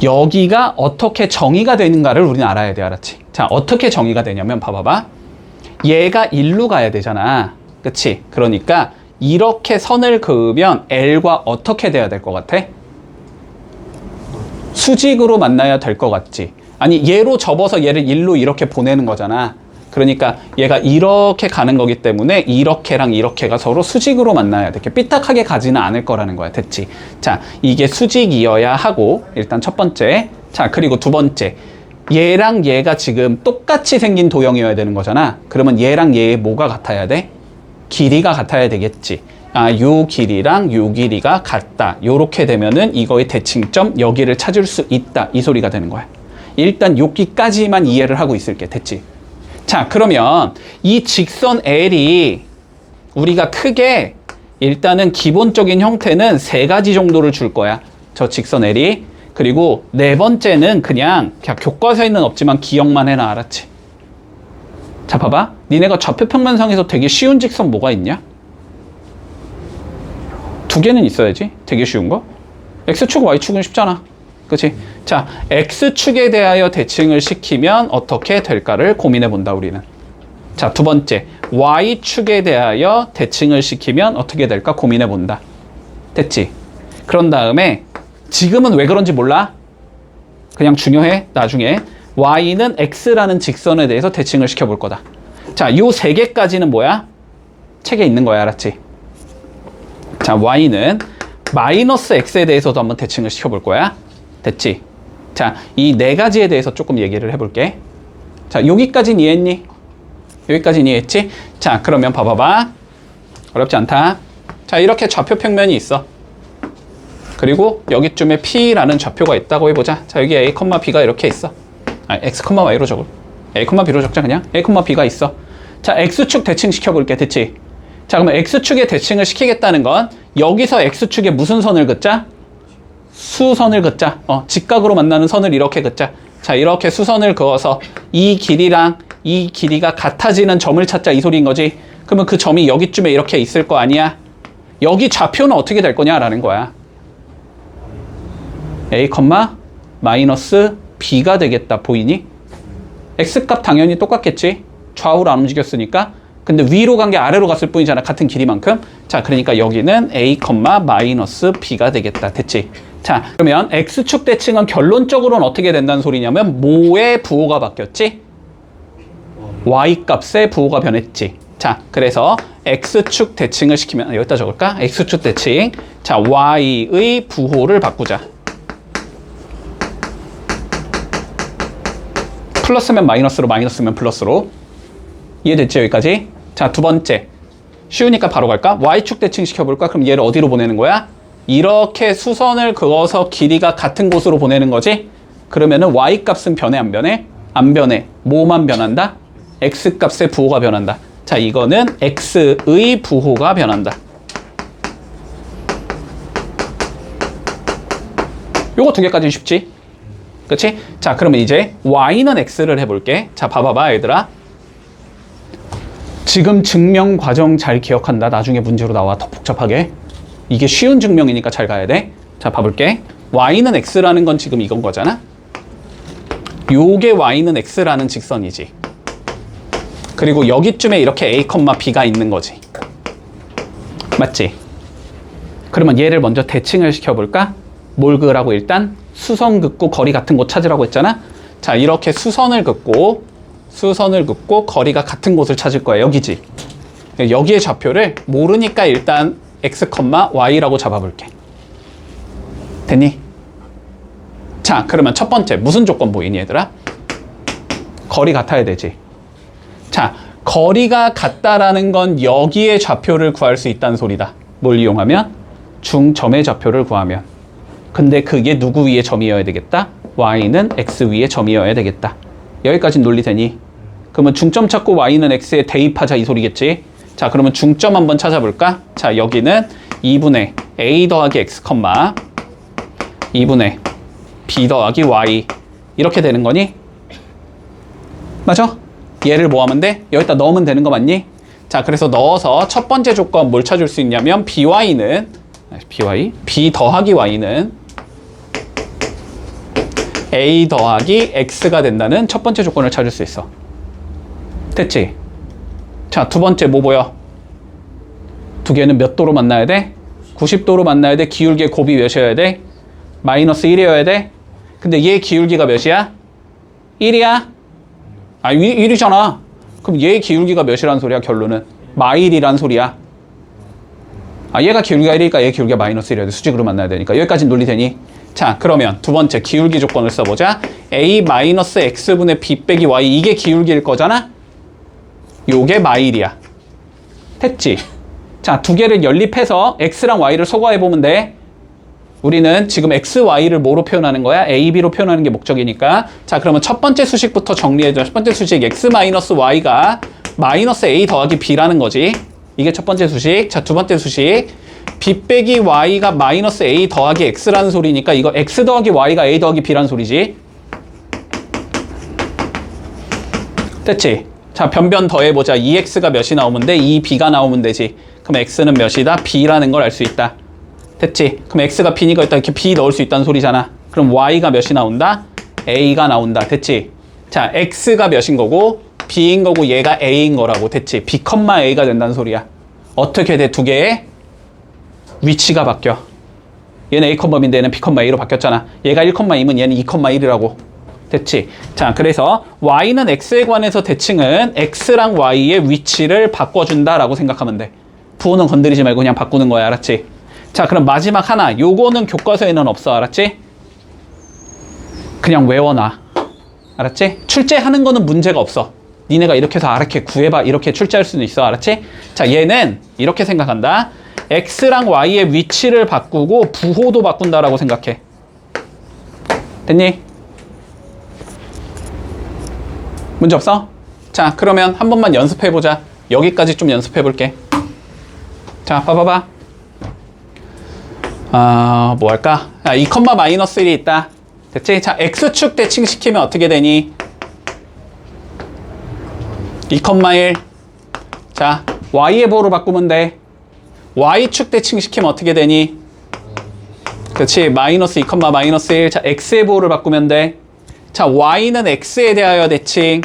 여기가 어떻게 정의가 되는가를 우리는 알아야 돼. 알았지? 자, 어떻게 정의가 되냐면 봐봐봐. 얘가 일로 가야 되잖아. 그치? 그러니까 이렇게 선을 그으면 L과 어떻게 돼야 될 것 같아? 수직으로 만나야 될 것 같지? 아니, 얘로 접어서 얘를 일로 이렇게 보내는 거잖아. 그러니까 얘가 이렇게 가는 거기 때문에 이렇게랑 이렇게가 서로 수직으로 만나야 돼. 이렇게 삐딱하게 가지는 않을 거라는 거야. 됐지? 자, 이게 수직이어야 하고, 일단 첫 번째. 자, 그리고 두 번째. 얘랑 얘가 지금 똑같이 생긴 도형이어야 되는 거잖아. 그러면 얘랑 얘의 뭐가 같아야 돼? 길이가 같아야 되겠지. 아, 요 길이랑 요 길이가 같다. 요렇게 되면은 이거의 대칭점 여기를 찾을 수 있다. 이 소리가 되는 거야. 일단 여기까지만 이해를 하고 있을게. 됐지? 자, 그러면 이 직선 L이 우리가 크게 일단은 기본적인 형태는 세 가지 정도를 줄 거야. 저 직선 L이. 그리고 네 번째는 그냥 교과서에는 없지만 기억만 해놔. 알았지? 자, 봐봐. 니네가 좌표평면상에서 되게 쉬운 직선 뭐가 있냐? 두 개는 있어야지. 되게 쉬운 거. X축, Y축은 쉽잖아. 그치? 자, X축에 대하여 대칭을 시키면 어떻게 될까를 고민해 본다, 우리는. 자, 두 번째. Y축에 대하여 대칭을 시키면 어떻게 될까 고민해 본다. 됐지? 그런 다음에 지금은 왜 그런지 몰라? 그냥 중요해. 나중에. Y는 X라는 직선에 대해서 대칭을 시켜볼 거다. 자, 요 세 개까지는 뭐야? 책에 있는 거야. 알았지? 자, Y는 마이너스 X에 대해서도 한번 대칭을 시켜볼 거야. 됐지? 자, 이 네 가지에 대해서 조금 얘기를 해볼게. 자, 여기까지는 이해했니? 여기까지는 이해했지? 자, 그러면 봐봐봐. 어렵지 않다. 자, 이렇게 좌표평면이 있어. 그리고 여기쯤에 P라는 좌표가 있다고 해보자. 자, 여기 A, B가 이렇게 있어. 아, X, Y로 적을. A, B로 적자 그냥. A, B가 있어. 자, X축 대칭 시켜볼게. 됐지? 자, 그러면 X축에 대칭을 시키겠다는 건 여기서 X축에 무슨 선을 긋자? 수선을 긋자. 직각으로 만나는 선을 이렇게 긋자. 자, 이렇게 수선을 그어서 이 길이랑 이 길이가 같아지는 점을 찾자. 이 소리인 거지. 그러면 그 점이 여기쯤에 이렇게 있을 거 아니야? 여기 좌표는 어떻게 될 거냐라는 거야. A, 마이너스 B가 되겠다. 보이니? X값 당연히 똑같겠지. 좌우로 안 움직였으니까. 근데 위로 간 게 아래로 갔을 뿐이잖아. 같은 길이만큼. 자, 그러니까 여기는 A, 마이너스 B가 되겠다. 됐지? 자, 그러면 X축 대칭은 결론적으로는 어떻게 된다는 소리냐면 뭐의 부호가 바뀌었지? Y값의 부호가 변했지. 자, 그래서 X축 대칭을 시키면 여기다 적을까? X축 대칭. 자, Y의 부호를 바꾸자. 플러스면 마이너스로, 마이너스면 플러스로. 이해됐지? 여기까지? 자, 두 번째. 쉬우니까 바로 갈까? Y축 대칭 시켜볼까? 그럼 얘를 어디로 보내는 거야? 이렇게 수선을 그어서 길이가 같은 곳으로 보내는 거지? 그러면은 Y값은 변해, 안 변해? 안 변해. 뭐만 변한다? X값의 부호가 변한다. 자, 이거는 X의 부호가 변한다. 요거 두 개까지 쉽지? 그치? 자, 그러면 이제 Y는 X를 해볼게. 자, 봐봐봐, 얘들아. 지금 증명 과정 잘 기억한다. 나중에 문제로 나와, 더 복잡하게. 이게 쉬운 증명이니까 잘 가야 돼. 자, 봐볼게. Y는 X라는 건 지금 이건 거잖아? 요게 Y는 X라는 직선이지. 그리고 여기쯤에 이렇게 A, B가 있는 거지. 맞지? 그러면 얘를 먼저 대칭을 시켜볼까? 뭘 그으라고 일단? 수선 긋고 거리 같은 곳 찾으라고 했잖아? 자, 이렇게 수선을 긋고 거리가 같은 곳을 찾을 거야. 여기지. 여기의 좌표를 모르니까 일단 X, Y라고 잡아볼게. 됐니? 자, 그러면 첫 번째 무슨 조건 보이니, 얘들아? 거리 같아야 되지. 자, 거리가 같다라는 건 여기의 좌표를 구할 수 있다는 소리다. 뭘 이용하면? 중점의 좌표를 구하면. 근데 그게 누구 위의 점이어야 되겠다? Y는 X 위의 점이어야 되겠다. 여기까지 논리 되니? 그러면 중점 찾고 Y는 X에 대입하자 이 소리겠지? 자, 그러면 중점 한번 찾아볼까? 자, 여기는 2분의 A 더하기 X, 2분의 B 더하기 Y 이렇게 되는 거니? 맞아? 얘를 뭐 하면 돼? 여기다 넣으면 되는 거 맞니? 자, 그래서 넣어서 첫 번째 조건 뭘 찾을 수 있냐면 B 더하기 Y는 A 더하기 X가 된다는 첫 번째 조건을 찾을 수 있어. 됐지? 자, 두 번째 뭐 보여? 두 개는 몇 도로 만나야 돼? 90도로 만나야 돼? 기울기의 곱이 몇이어야 돼? 마이너스 1이어야 돼? 근데 얘 기울기가 몇이야? 1이야? 아, 1이잖아. 그럼 얘 기울기가 몇이란 소리야, 결론은? 마일이란 소리야. 아, 얘가 기울기가 1이니까 얘 기울기가 마이너스 1이어야 돼. 수직으로 만나야 되니까. 여기까지 논리되니? 자, 그러면 두 번째 기울기 조건을 써보자. A-X분의 B 빼기 Y, 이게 기울기일 거잖아? 요게 마일이야. 됐지? 자, 두 개를 연립해서 X랑 Y를 소거해보면 돼. 우리는 지금 X, Y를 뭐로 표현하는 거야? A, B로 표현하는 게 목적이니까. 자, 그러면 첫 번째 수식부터 정리해줘. 첫 번째 수식 X-Y가 마이너스 A 더하기 B라는 거지. 이게 첫 번째 수식. 자, 두 번째 수식 B 빼기 Y가 마이너스 A 더하기 X라는 소리니까 이거 X 더하기 Y가 A 더하기 B라는 소리지. 됐지? 자, 변변 더해보자. 2X가 몇이 나오면 돼? 2B가 나오면 되지. 그럼 X는 몇이다? B라는 걸 알 수 있다. 됐지? 그럼 X가 B니까 일단 이렇게 B 넣을 수 있다는 소리잖아. 그럼 Y가 몇이 나온다? A가 나온다. 됐지? 자, X가 몇인 거고 B인 거고 얘가 A인 거라고. 됐지? B, A가 된다는 소리야. 어떻게 돼? 두 개의 위치가 바뀌어. 얘는 A, B인데 얘는 B, A로 바뀌었잖아. 얘가 1,2면 얘는 2,1이라고. 됐지? 자, 그래서 Y는 X에 관해서 대칭은 X랑 Y의 위치를 바꿔준다라고 생각하면 돼. 부호는 건드리지 말고 그냥 바꾸는 거야. 알았지? 자, 그럼 마지막 하나. 요거는 교과서에는 없어. 알았지? 그냥 외워놔. 알았지? 출제하는 거는 문제가 없어. 니네가 이렇게 해서 이렇게 구해봐. 이렇게 출제할 수는 있어. 알았지? 자, 얘는 이렇게 생각한다. X랑 Y의 위치를 바꾸고 부호도 바꾼다라고 생각해. 됐니? 문제 없어? 자, 그러면 한 번만 연습해보자. 여기까지 좀 연습해볼게. 자, 봐봐봐. 뭐 할까? 2, 마이너스 1이 있다. 됐지? 자, X축 대칭시키면 어떻게 되니? 2,1. 자, Y의 보호를 바꾸면 돼. Y축 대칭시키면 어떻게 되니? 그렇지. 마이너스 2, 마이너스 1. 자, X의 보호를 바꾸면 돼. 자, Y는 X에 대하여 대칭.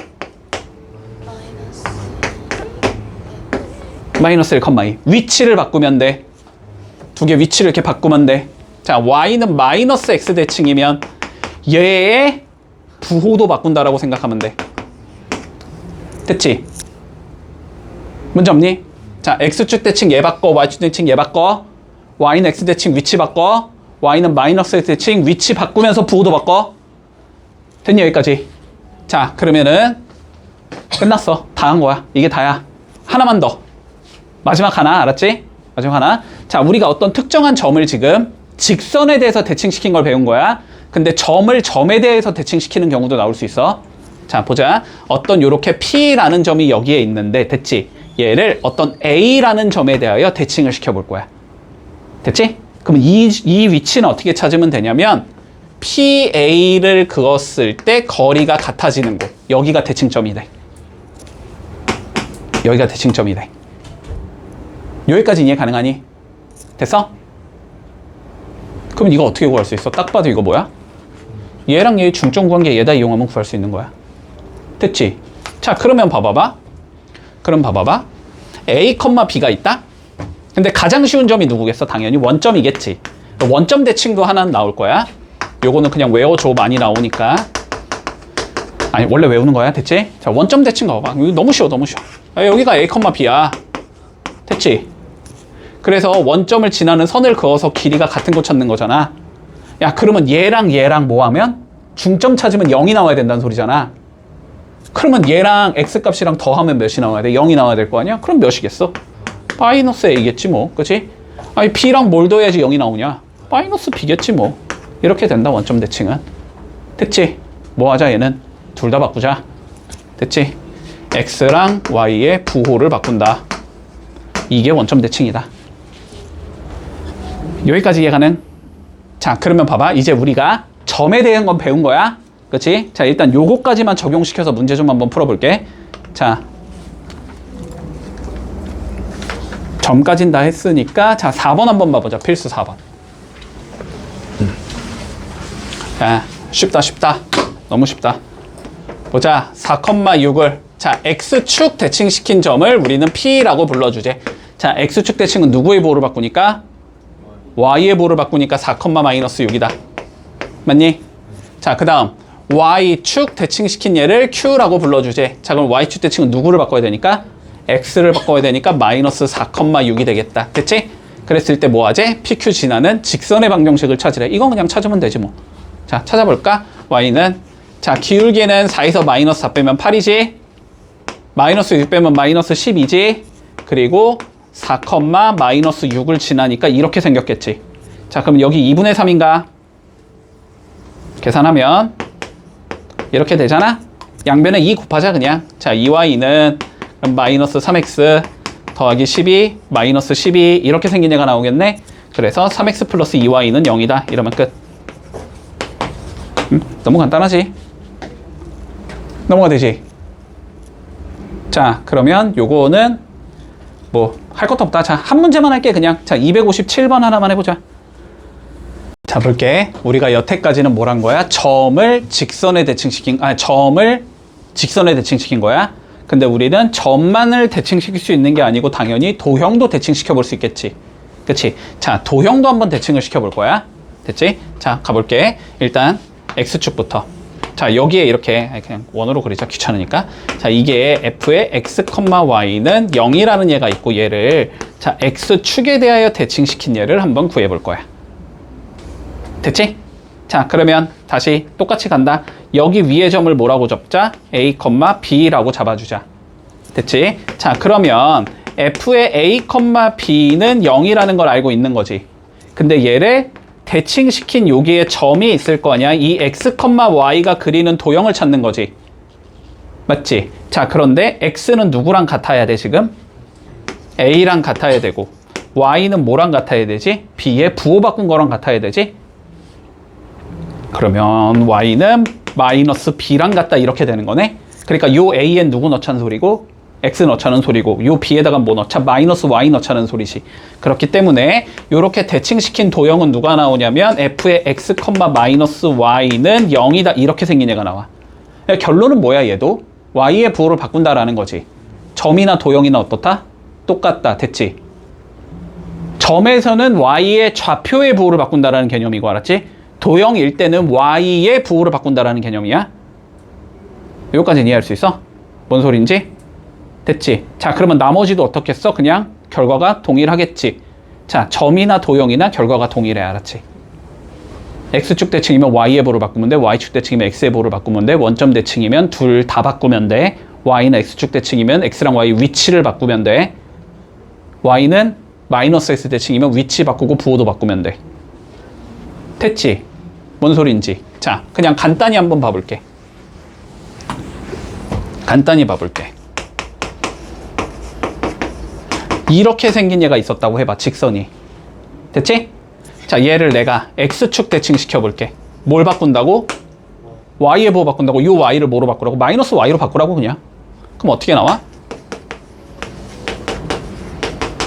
마이너스 1, 2. 위치를 바꾸면 돼. 두 개 위치를 이렇게 바꾸면 돼. 자, Y는 마이너스 X 대칭이면 얘의 부호도 바꾼다라고 생각하면 돼. 됐지? 문제 없니? 자, X축 대칭 얘 바꿔, Y축 대칭 얘 바꿔. Y는 X 대칭 위치 바꿔. Y는 마이너스 X 대칭 위치 바꾸면서 부호도 바꿔. 됐니? 여기까지. 자, 그러면은 끝났어. 다 한 거야. 이게 다야. 하나만 더. 마지막 하나. 알았지? 마지막 하나. 자, 우리가 어떤 특정한 점을 지금 직선에 대해서 대칭시킨 걸 배운 거야. 근데 점을 점에 대해서 대칭시키는 경우도 나올 수 있어. 자, 보자. 어떤 요렇게 P라는 점이 여기에 있는데, 됐지? 얘를 어떤 A라는 점에 대하여 대칭을 시켜볼 거야. 됐지? 그럼 이 위치는 어떻게 찾으면 되냐면 PA를 그었을 때 거리가 같아지는 곳. 여기가 대칭점이 돼. 여기가 대칭점이 돼. 여기까지 이해 가능하니? 됐어? 그럼 이거 어떻게 구할 수 있어? 딱 봐도 이거 뭐야? 얘랑 얘의 중점 관계 얘다 이용하면 구할 수 있는 거야. 됐지? 자, 그러면 봐봐봐. 그럼 봐봐봐. A, B가 있다? 근데 가장 쉬운 점이 누구겠어? 당연히 원점이겠지. 원점 대칭도 하나는 나올 거야. 요거는 그냥 외워줘. 많이 나오니까. 아니, 원래 외우는 거야. 됐지? 자, 원점 대칭 가봐. 이거 너무 쉬워, 너무 쉬워. 여기가 A, B야. 됐지? 그래서 원점을 지나는 선을 그어서 길이가 같은 거 찾는 거잖아. 야, 그러면 얘랑 얘랑 뭐 하면? 중점 찾으면 0이 나와야 된다는 소리잖아. 그러면 얘랑 X값이랑 더하면 몇이 나와야 돼? 0이 나와야 될 거 아니야? 그럼 몇이겠어? 마이너스 A겠지 뭐. 그치? 아니, B랑 뭘 더해야지 0이 나오냐? 마이너스 B겠지 뭐. 이렇게 된다, 원점 대칭은. 됐지? 뭐 하자, 얘는? 둘 다 바꾸자. 됐지? X랑 Y의 부호를 바꾼다. 이게 원점 대칭이다. 여기까지 이해가는? 자, 그러면 봐봐. 이제 우리가 점에 대한 건 배운 거야. 그치? 자, 일단 요거까지만 적용시켜서 문제 좀 한번 풀어볼게. 자, 점까진 다 했으니까, 자, 4번 한번 봐보자. 필수 4번. 자, 쉽다, 쉽다. 너무 쉽다. 보자. 4,6을. 자, X축 대칭시킨 점을 우리는 P라고 불러주제. 자, X축 대칭은 누구의 보호를 바꾸니까? Y의 보호를 바꾸니까 4,-6이다. 맞니? 자, 그 다음 Y축 대칭시킨 얘를 Q라고 불러주제. 자, 그럼 Y축 대칭은 누구를 바꿔야 되니까? X를 바꿔야 되니까 마이너스 4,6이 되겠다. 됐지? 그랬을 때 뭐 하지? PQ 지나는 직선의 방정식을 찾으래. 이건 그냥 찾으면 되지 뭐. 자, 찾아볼까? Y는 자, 기울기는 4에서 마이너스 4 빼면 8이지. 마이너스 6 빼면 마이너스 10이지. 그리고 4, 마이너스 6을 지나니까 이렇게 생겼겠지. 자, 그럼 여기 2분의 3인가? 계산하면 이렇게 되잖아? 양변에 2 곱하자 그냥. 자, 2y는 마이너스 3x 더하기 12 마이너스 12 이렇게 생긴 얘가 나오겠네. 그래서 3x 플러스 2y는 0이다. 이러면 끝. 너무 간단하지? 넘어가 되지? 자, 그러면 요거는 뭐 할 것도 없다. 자, 한 문제만 할게 그냥. 자, 257번 하나만 해보자. 자, 볼게. 우리가 여태까지는 뭘 한 거야? 점을 직선에 대칭시킨 거야. 근데 우리는 점만을 대칭시킬 수 있는 게 아니고 당연히 도형도 대칭시켜 볼 수 있겠지. 그치? 자, 도형도 한번 대칭을 시켜 볼 거야. 됐지? 자, 가볼게. 일단 X축부터. 자, 여기에 이렇게 그냥 원으로 그리자. 귀찮으니까. 자, 이게 f의 x, y는 0이라는 얘가 있고 얘를 자, X축에 대하여 대칭시킨 얘를 한번 구해 볼 거야. 됐지? 자, 그러면 다시 똑같이 간다. 여기 위에 점을 뭐라고 잡자? A, B라고 잡아주자. 됐지? 자, 그러면 f의 A, B는 0이라는 걸 알고 있는 거지. 근데 얘를 대칭시킨 여기에 점이 있을 거 아니야? 이 x, y가 그리는 도형을 찾는 거지. 맞지? 자, 그런데 x는 누구랑 같아야 돼, 지금? a랑 같아야 되고 y는 뭐랑 같아야 되지? b의 부호 바꾼 거랑 같아야 되지? 그러면 y는 마이너스 b랑 같다 이렇게 되는 거네. 그러니까 요 a엔 누구 넣자는 소리고 x 넣자는 소리고 요 b에다가 뭐 넣자? 마이너스 y 넣자는 소리지. 그렇기 때문에 요렇게 대칭시킨 도형은 누가 나오냐면 f의 x, 마이너스 y는 0이다 이렇게 생긴 얘가 나와. 결론은 뭐야? 얘도 y의 부호를 바꾼다라는 거지. 점이나 도형이나 어떻다? 똑같다. 됐지? 점에서는 y의 좌표의 부호를 바꾼다라는 개념이고, 알았지? 도형일 때는 y의 부호를 바꾼다라는 개념이야. 여기까지는 이해할 수 있어? 뭔 소린지? 됐지? 자, 그러면 나머지도 어떻게 써? 그냥 결과가 동일하겠지. 자, 점이나 도형이나 결과가 동일해. 알았지? x축 대칭이면 y의 부호를 바꾸면 돼. y축 대칭이면 x의 부호를 바꾸면 돼. 원점 대칭이면 둘 다 바꾸면 돼. y는 x축 대칭이면 x랑 y 위치를 바꾸면 돼. y는 마이너스 x 대칭이면 위치 바꾸고 부호도 바꾸면 돼. 됐지? 뭔 소린지. 자, 그냥 간단히 한번 봐볼게. 간단히 봐볼게. 이렇게 생긴 얘가 있었다고 해봐. 직선이. 됐지? 자, 얘를 내가 x축 대칭 시켜볼게. 뭘 바꾼다고? y의 부호 바꾼다고. 이 y를 뭐로 바꾸라고? 마이너스 y로 바꾸라고 그냥. 그럼 어떻게 나와?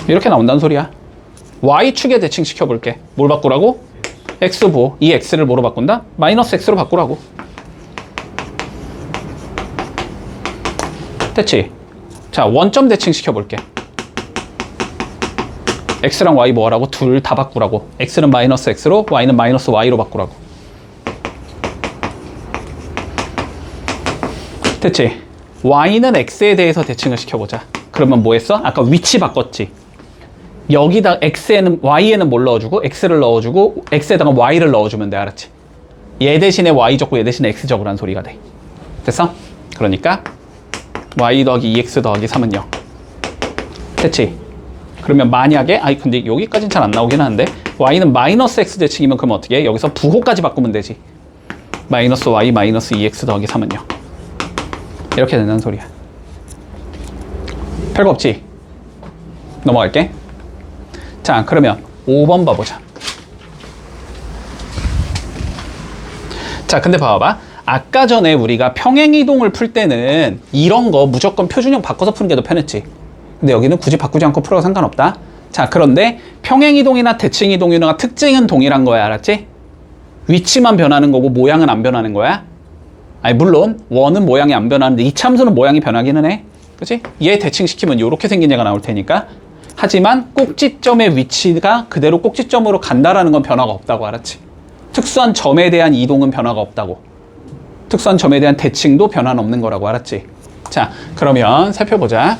이렇게 나온다는 소리야. y축에 대칭 시켜볼게. 뭘 바꾸라고? x부호. 이 x를 뭐로 바꾼다? 마이너스 x로 바꾸라고. 됐지? 자, 원점 대칭 시켜볼게. x랑 y 뭐 하라고? 둘 다 바꾸라고. x는 마이너스 x로, y는 마이너스 y로 바꾸라고. 됐지? y는 x에 대해서 대칭을 시켜보자. 그러면 뭐 했어? 아까 위치 바꿨지? 여기다 x에는, y에는 뭘 넣어주고, x를 넣어주고, x에다가 y를 넣어주면 돼. 알았지? 얘 대신에 y 적고 얘 대신에 x 적으라는 소리가 돼. 됐어? 그러니까 y 더하기 2x 더하기 3은 0. 됐지? 그러면 만약에, 아니 근데 여기까지는 잘 안 나오긴 하는데 y는 마이너스 x 대칭이면 그러면 어떻게 해? 여기서 부호까지 바꾸면 되지. 마이너스 y 마이너스 2x 더하기 3은 0. 이렇게 된다는 소리야. 별거 없지? 넘어갈게. 자, 그러면 5번 봐보자. 자, 근데 봐봐. 아까 전에 우리가 평행이동을 풀 때는 이런 거 무조건 표준형 바꿔서 푸는 게 더 편했지. 근데 여기는 굳이 바꾸지 않고 풀어도 상관없다. 자, 그런데 평행이동이나 대칭이동이나 특징은 동일한 거야. 알았지? 위치만 변하는 거고 모양은 안 변하는 거야? 아니 물론 원은 모양이 안 변하는데 이차함수는 모양이 변하기는 해. 그치? 얘 대칭시키면 이렇게 생긴 얘가 나올 테니까. 하지만 꼭지점의 위치가 그대로 꼭지점으로 간다라는 건 변화가 없다고 알았지? 특수한 점에 대한 이동은 변화가 없다고. 특수한 점에 대한 대칭도 변화는 없는 거라고 알았지? 자, 그러면 살펴보자.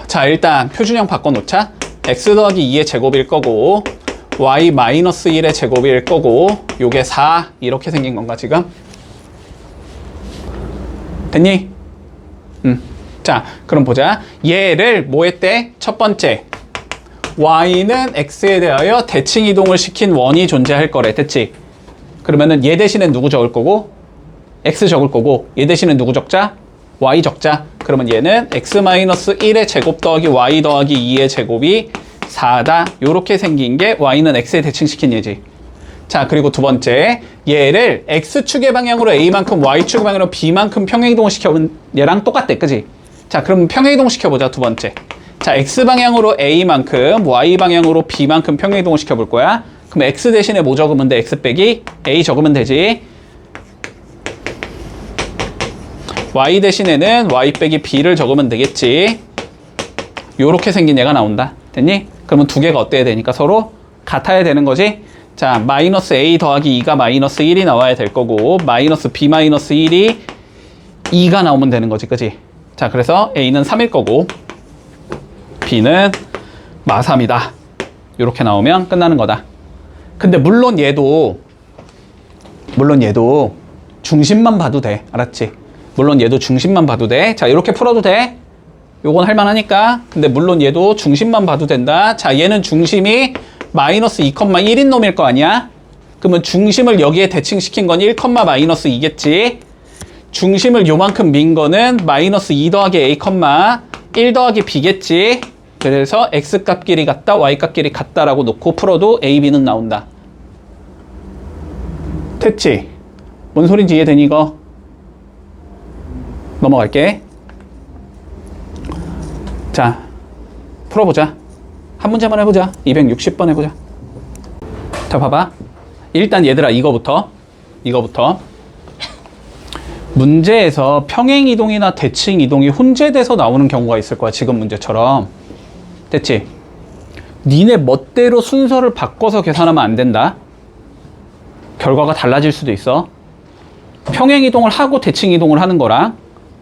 자, 일단 표준형 바꿔놓자. x 더하기 2의 제곱일 거고 y 마이너스 1의 제곱일 거고 요게 4 이렇게 생긴 건가 지금? 됐니? 자, 그럼 보자. 얘를 뭐 했대? 첫 번째, y는 x에 대하여 대칭 이동을 시킨 원이 존재할 거래. 됐지? 그러면은 얘 대신에 누구 적을 거고? x 적을 거고, 얘 대신에 누구 적자? y 적자. 그러면 얘는 x-1의 제곱 더하기 y 더하기 2의 제곱이 4다. 요렇게 생긴 게 y는 x에 대칭시킨 얘지. 자, 그리고 두 번째, 얘를 x축의 방향으로 a만큼 y축의 방향으로 b만큼 평행이동을 시켜보면 얘랑 똑같대. 그지? 자, 그럼 평행이동 시켜보자. 두 번째, 자, x방향으로 a만큼 y방향으로 b만큼 평행이동을 시켜볼 거야. 그럼 x 대신에 뭐 적으면 돼? x 빼기 a 적으면 되지. y 대신에는 y 빼기 b를 적으면 되겠지. 요렇게 생긴 얘가 나온다. 됐니? 그러면 두 개가 어때야 되니까 서로 같아야 되는 거지. 자, 마이너스 a 더하기 2가 마이너스 1이 나와야 될 거고, 마이너스 b 마이너스 1이 2가 나오면 되는 거지. 그지? 자, 그래서 a는 3일 거고 b는 마3이다. 요렇게 나오면 끝나는 거다. 근데 물론 얘도 중심만 봐도 돼. 알았지? 물론 얘도 중심만 봐도 돼. 자, 이렇게 풀어도 돼. 요건 할만하니까. 근데 물론 얘도 중심만 봐도 된다. 자, 얘는 중심이 마이너스 2,1인 놈일 거 아니야? 그러면 중심을 여기에 대칭시킨 건 1, 마이너스 2겠지. 중심을 요만큼 민 거는 마이너스 2 더하기 a, 1 더하기 b겠지. 그래서 x값끼리 같다, y값끼리 같다라고 놓고 풀어도 a, b는 나온다. 됐지? 뭔 소린지 이해되니 이거? 넘어갈게. 자, 풀어보자. 한 문제만 해보자. 260번 해보자. 자, 봐봐. 일단 얘들아, 이거부터 문제에서 평행이동이나 대칭이동이 혼재돼서 나오는 경우가 있을 거야. 지금 문제처럼. 됐지? 니네 멋대로 순서를 바꿔서 계산하면 안 된다. 결과가 달라질 수도 있어. 평행이동을 하고 대칭이동을 하는 거랑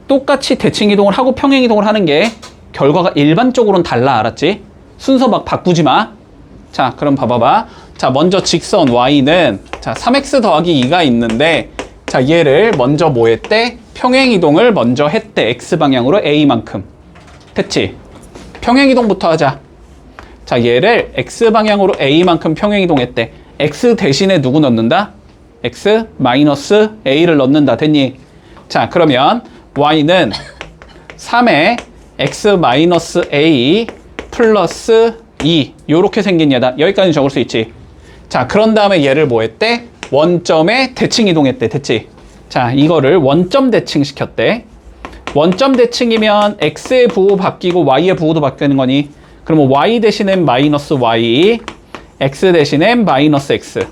똑같이 대칭이동을 하고 평행이동을 하는 게 결과가 일반적으로는 달라. 알았지? 순서 막 바꾸지 마. 자, 그럼 봐봐봐. 자, 먼저 직선 y는 자 3x 더하기 2가 있는데, 자, 얘를 먼저 뭐 했대? 평행이동을 먼저 했대. x방향으로 a만큼. 됐지? 평행이동부터 하자. 자, 얘를 x방향으로 a만큼 평행이동했대. x 대신에 누구 넣는다? x 마이너스 a를 넣는다. 됐니? 자, 그러면 y는 3에 x 마이너스 a 플러스 2 요렇게 생긴 얘다. 여기까지 적을 수 있지. 자, 그런 다음에 얘를 뭐 했대? 원점에 대칭 이동했대. 됐지? 자, 이거를 원점 대칭 시켰대. 원점 대칭이면 x의 부호 바뀌고 y의 부호도 바뀌는 거니, 그러면 y 대신엔 마이너스 y, x 대신엔 마이너스 x.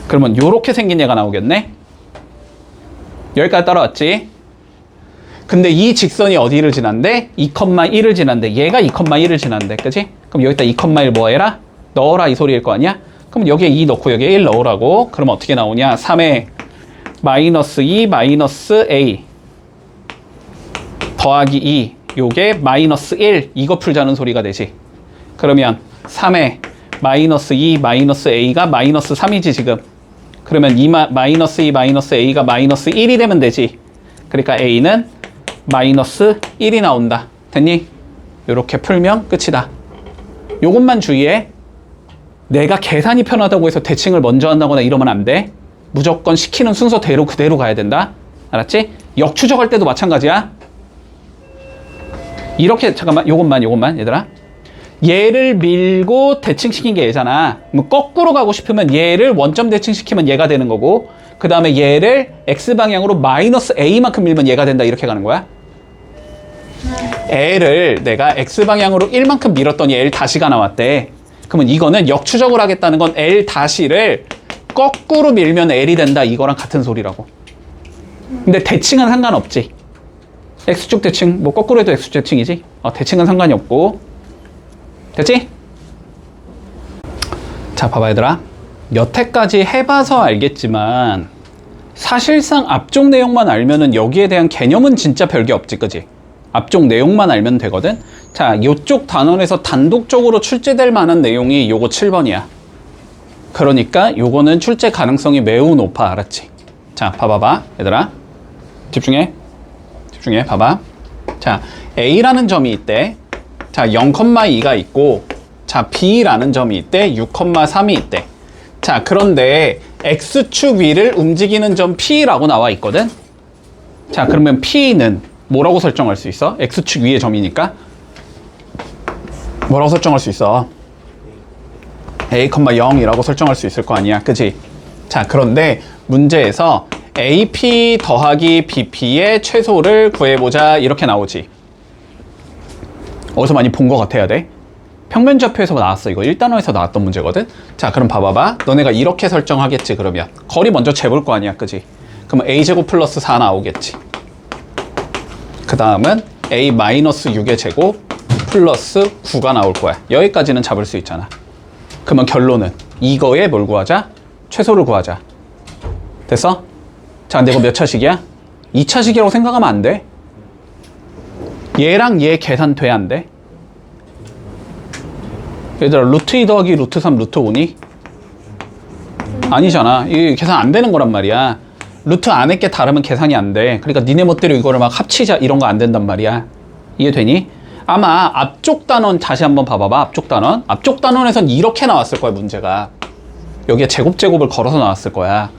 그러면 요렇게 생긴 얘가 나오겠네. 여기까지 따라왔지? 근데 이 직선이 어디를 지난대? 2,1을 지난대. 얘가 2,1을 지난대. 그치? 그럼 여기다 2,1 뭐 해라? 넣어라 이 소리일 거 아니야? 그럼 여기에 2 넣고 여기에 1 넣으라고. 그럼 어떻게 나오냐? 3에 마이너스 2 마이너스 a 더하기 2 요게 마이너스 1 이거 풀자는 소리가 되지. 그러면 3에 마이너스 2 마이너스 a가 마이너스 3이지 지금. 그러면 마이너스 2 마이너스 a가 마이너스 1이 되면 되지. 그러니까 a는 마이너스 1이 나온다. 됐니? 이렇게 풀면 끝이다. 요것만 주의해. 내가 계산이 편하다고 해서 대칭을 먼저 한다거나 이러면 안 돼. 무조건 시키는 순서대로 그대로 가야 된다. 알았지? 역추적할 때도 마찬가지야. 이렇게 잠깐만 요것만 얘들아. 얘를 밀고 대칭시킨 게 얘잖아. 뭐 거꾸로 가고 싶으면 얘를 원점 대칭시키면 얘가 되는 거고, 그 다음에 얘를 x방향으로 마이너스 a만큼 밀면 얘가 된다. 이렇게 가는 거야. L을 내가 x방향으로 1만큼 밀었더니 L 다시가 나왔대. 그러면 이거는 역추적을 하겠다는 건 L-를 거꾸로 밀면 L이 된다. 이거랑 같은 소리라고. 근데 대칭은 상관없지. X축 대칭, 뭐 거꾸로 해도 X축 대칭이지. 대칭은 상관이 없고. 됐지? 자, 봐봐 얘들아. 여태까지 해봐서 알겠지만 사실상 앞쪽 내용만 알면은 여기에 대한 개념은 진짜 별게 없지, 그지? 앞쪽 내용만 알면 되거든. 자, 이쪽 단원에서 단독적으로 출제될 만한 내용이 요거 7번이야. 그러니까 요거는 출제 가능성이 매우 높아. 알았지? 자, 봐봐봐 얘들아. 집중해. 집중해. 봐봐. 자, A라는 점이 있대. 자, 0,2가 있고, 자, B라는 점이 있대. 6,3이 있대. 자, 그런데 X축 위를 움직이는 점 P라고 나와 있거든. 자, 그러면 P는 뭐라고 설정할 수 있어? X축 위의 점이니까 뭐라고 설정할 수 있어? A,0이라고 설정할 수 있을 거 아니야, 그치? 자, 그런데 문제에서 AP 더하기 BP의 최소를 구해보자 이렇게 나오지. 어디서 많이 본 것 같아야 돼. 평면좌표에서 나왔어. 이거 1단원에서 나왔던 문제거든. 자, 그럼 봐봐봐. 너네가 이렇게 설정하겠지. 그러면 거리 먼저 재볼 거 아니야, 그지? 그러면 A제곱 플러스 4 나오겠지. 그 다음은 A-6의 제곱 플러스 9가 나올 거야. 여기까지는 잡을 수 있잖아. 그러면 결론은 이거에 뭘 구하자? 최소를 구하자. 됐어? 자, 근데 이거 몇 차식이야? 2차식이라고 생각하면 안 돼. 얘랑 얘 계산 돼, 안 돼? 얘들아, 루트 2 더하기 루트 3 루트 5니? 아니잖아. 이게 계산 안 되는 거란 말이야. 루트 안에 게 다르면 계산이 안 돼. 그러니까 니네 멋대로 이거를 막 합치자 이런 거 안 된단 말이야. 이해되니? 아마 앞쪽 단원 다시 한번 봐봐봐. 앞쪽 단원. 앞쪽 단원에선 이렇게 나왔을 거야, 문제가. 여기에 제곱을 걸어서 나왔을 거야.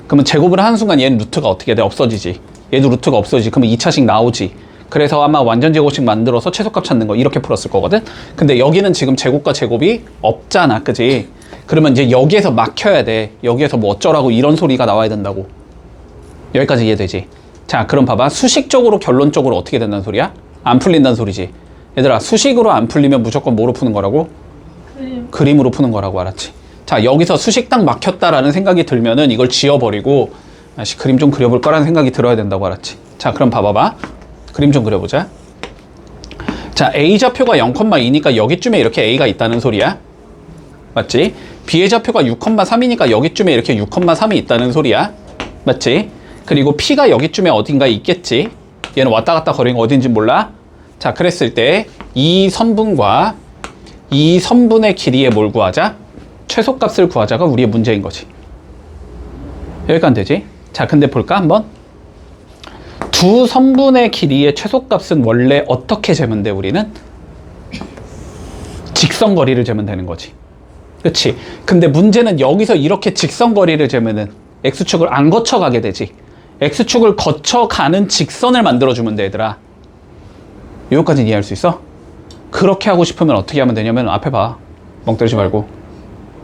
그러면 제곱을 하는 순간 얘는 루트가 어떻게 돼? 없어지지. 얘도 루트가 없어지지. 그러면 2차식 나오지. 그래서 아마 완전 제곱식 만들어서 최소값 찾는 거 이렇게 풀었을 거거든. 근데 여기는 지금 제곱과 제곱이 없잖아, 그지? 그러면 이제 여기에서 막혀야 돼. 여기에서 뭐 어쩌라고 이런 소리가 나와야 된다고. 여기까지 이해되지? 자, 그럼 봐봐. 수식적으로 결론적으로 어떻게 된다는 소리야? 안 풀린다는 소리지. 얘들아, 수식으로 안 풀리면 무조건 뭐로 푸는 거라고? 그림으로 푸는 거라고. 알았지? 자, 여기서 수식 딱 막혔다라는 생각이 들면은 이걸 지워버리고 그림 좀 그려볼 거라는 생각이 들어야 된다고. 알았지? 자, 그럼 봐봐봐. 그림 좀 그려보자. 자, A 좌표가 0,2니까 여기쯤에 이렇게 A가 있다는 소리야. 맞지? B의 좌표가 6,3이니까 여기쯤에 이렇게 6,3이 있다는 소리야. 맞지? 그리고 P가 여기쯤에 어딘가에 있겠지. 얘는 왔다 갔다 거리는 거 어딘지 몰라. 자, 그랬을 때 이 선분과 이 선분의 길이의 뭘 구하자? 최소값을 구하자가 우리의 문제인 거지. 여기까지 되지? 자, 근데 볼까 한번? 두 선분의 길이의 최소값은 원래 어떻게 재면 돼, 우리는? 직선거리를 재면 되는 거지. 그치? 근데 문제는 여기서 이렇게 직선거리를 재면은 X축을 안 거쳐가게 되지. X축을 거쳐가는 직선을 만들어주면 돼, 얘들아. 여기까지는 이해할 수 있어? 그렇게 하고 싶으면 어떻게 하면 되냐면 앞에 봐. 멍 때리지 말고.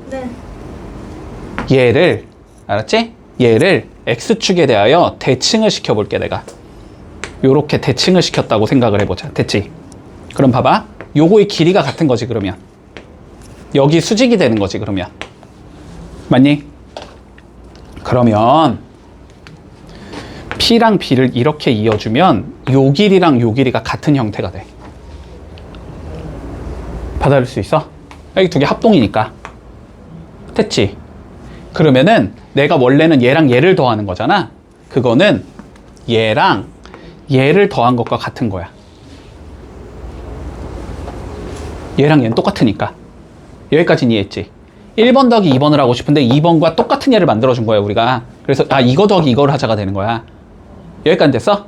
네. 얘를, 알았지? 얘를 X축에 대하여 대칭을 시켜볼게, 내가. 요렇게 대칭을 시켰다고 생각을 해보자. 됐지? 그럼 봐봐. 요거의 길이가 같은 거지, 그러면. 여기 수직이 되는 거지, 그러면. 맞니? 그러면 P랑 B를 이렇게 이어주면 요 길이랑 요 길이가 같은 형태가 돼. 받아들일 수 있어? 여기 두 개 합동이니까. 됐지? 그러면은 내가 원래는 얘랑 얘를 더하는 거잖아. 그거는 얘랑 얘를 더한 것과 같은 거야. 얘랑 얘는 똑같으니까. 여기까지는 이해했지? 1번 더하기 2번을 하고 싶은데 2번과 똑같은 얘를 만들어준 거야, 우리가. 그래서 이거 더하기 이거를 하자가 되는 거야. 여기까지 됐어?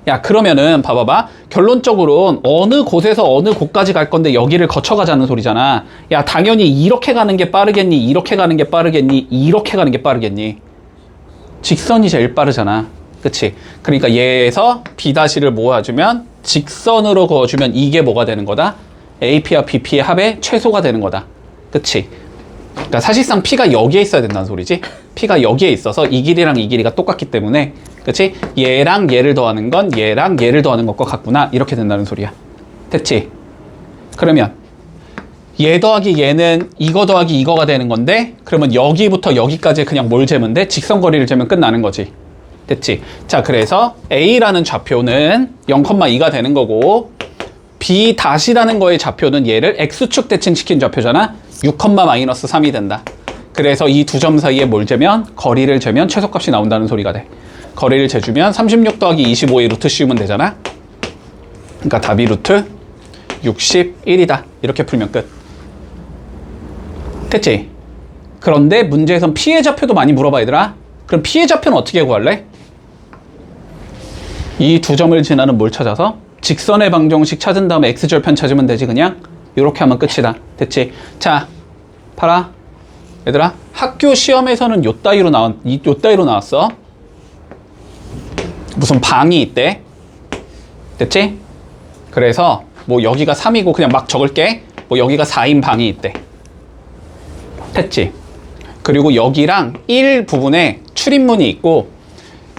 야, 그러면은 봐봐봐. 결론적으로는 어느 곳에서 어느 곳까지 갈 건데 여기를 거쳐가자는 소리잖아. 야, 당연히 이렇게 가는 게 빠르겠니? 이렇게 가는 게 빠르겠니? 이렇게 가는 게 빠르겠니? 직선이 제일 빠르잖아. 그치? 그러니까 얘에서 B'를 모아주면 직선으로 그어주면 이게 뭐가 되는 거다? AP와 BP의 합의 최소가 되는 거다. 그치? 그러니까 사실상 P가 여기에 있어야 된다는 소리지. P가 여기에 있어서 이 길이랑 이 길이가 똑같기 때문에, 그치? 얘랑 얘를 더하는 건 얘랑 얘를 더하는 것과 같구나. 이렇게 된다는 소리야. 됐지? 그러면 얘 더하기 얘는 이거 더하기 이거가 되는 건데, 그러면 여기부터 여기까지 그냥 뭘 재면 돼? 직선거리를 재면 끝나는 거지. 됐지? 자, 그래서 A라는 좌표는 0,2가 되는 거고, B-라는 거의 좌표는 얘를 X축 대칭시킨 좌표잖아? 6,-3이 된다. 그래서 이 두 점 사이에 뭘 재면? 거리를 재면 최소값이 나온다는 소리가 돼. 거리를 재주면 36 더하기 25의 루트 씌우면 되잖아? 그러니까 답이 루트 61이다. 이렇게 풀면 끝. 됐지? 그런데 문제에선 피해 좌표도 많이 물어봐, 얘들아. 그럼 피해 좌표는 어떻게 구할래? 이 두 점을 지나는 뭘 찾아서? 직선의 방정식 찾은 다음에 x절편 찾으면 되지, 그냥? 이렇게 하면 끝이다. 됐지? 자, 봐라. 얘들아, 학교 시험에서는 요 따위로 나왔어. 무슨 방이 있대. 됐지? 그래서 뭐 여기가 3이고 그냥 막 적을게. 뭐 여기가 4인 방이 있대. 됐지? 그리고 여기랑 1 부분에 출입문이 있고,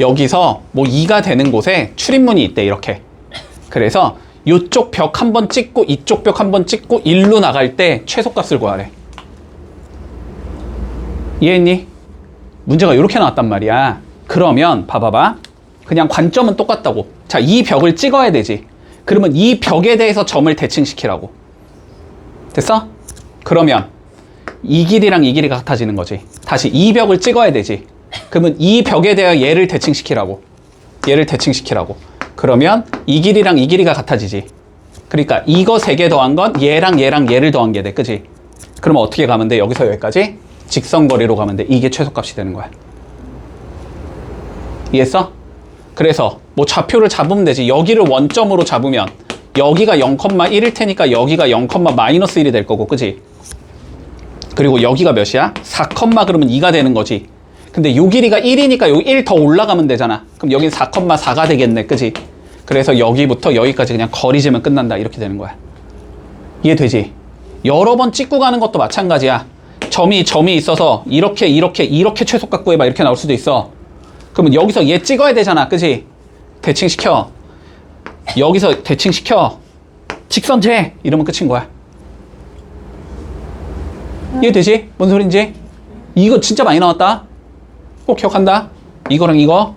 여기서 뭐 2가 되는 곳에 출입문이 있대, 이렇게. 그래서 이쪽 벽 한번 찍고 이쪽 벽 한번 찍고 1로 나갈 때 최소값을 구하래. 이해했니? 문제가 이렇게 나왔단 말이야. 그러면 봐봐봐. 그냥 관점은 똑같다고. 자, 이 벽을 찍어야 되지. 그러면 이 벽에 대해서 점을 대칭시키라고. 됐어? 그러면 이 길이랑 이 길이가 같아지는 거지. 다시 이 벽을 찍어야 되지. 그러면 이 벽에 대해 얘를 대칭시키라고. 그러면 이 길이랑 이 길이가 같아지지. 그러니까 이거 3개 더한 건 얘랑 얘랑 얘를 더한 게 돼. 그지? 그러면 어떻게 가면 돼? 여기서 여기까지 직선거리로 가면 돼. 이게 최소값이 되는 거야. 이해했어? 그래서 뭐 좌표를 잡으면 되지. 여기를 원점으로 잡으면 여기가 0,1일 테니까 여기가 0,-1이 될 거고, 그지? 그리고 여기가 몇이야? 4, 그러면 2가 되는 거지. 근데 요 길이가 1이니까 여기 1 더 올라가면 되잖아. 그럼 여긴 4,4가 되겠네, 그지? 그래서 여기부터 여기까지 그냥 거리 재면 끝난다. 이렇게 되는 거야. 이해되지? 여러 번 찍고 가는 것도 마찬가지야. 점이 있어서 이렇게 최소값 구해봐. 이렇게 나올 수도 있어. 그러면 여기서 얘 찍어야 되잖아, 그지? 대칭시켜. 여기서 대칭시켜. 직선제! 이러면 끝인 거야. 이해되지? 뭔 소린지? 이거 진짜 많이 나왔다. 꼭 기억한다. 이거랑 이거.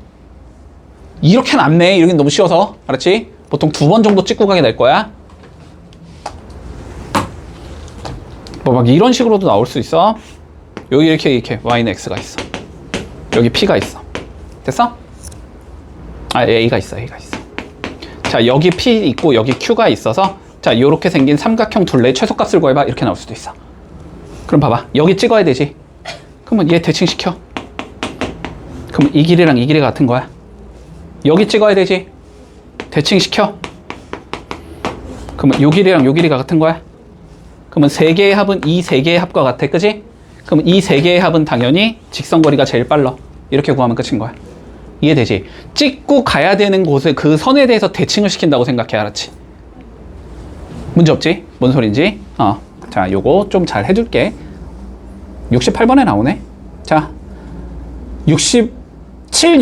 이렇게 남네. 이러긴 너무 쉬워서. 알았지? 보통 2번 정도 찍고 가게 될 거야. 뭐 막 이런 식으로도 나올 수 있어. 여기 이렇게 y는 x가 있어. 여기 p가 있어. 됐어? 아, a가 있어. 자, 여기 p 있고 여기 q가 있어서, 자, 요렇게 생긴 삼각형 둘레의 최소값을 구해봐. 이렇게 나올 수도 있어. 그럼 봐봐. 여기 찍어야 되지. 그러면 얘 대칭시켜. 그러면 이 길이랑 이 길이가 같은 거야. 여기 찍어야 되지. 대칭시켜. 그러면 요 길이랑 요 길이가 같은 거야. 그러면 3개의 합은 이 3개의 합과 같아. 그지? 그러면 이 3개의 합은 당연히 직선거리가 제일 빨라. 이렇게 구하면 끝인 거야. 이해되지? 찍고 가야 되는 곳에 그 선에 대해서 대칭을 시킨다고 생각해. 알았지? 문제 없지? 뭔 소린지? 자, 요거 좀 잘 해줄게. 68번에 나오네. 자, 67,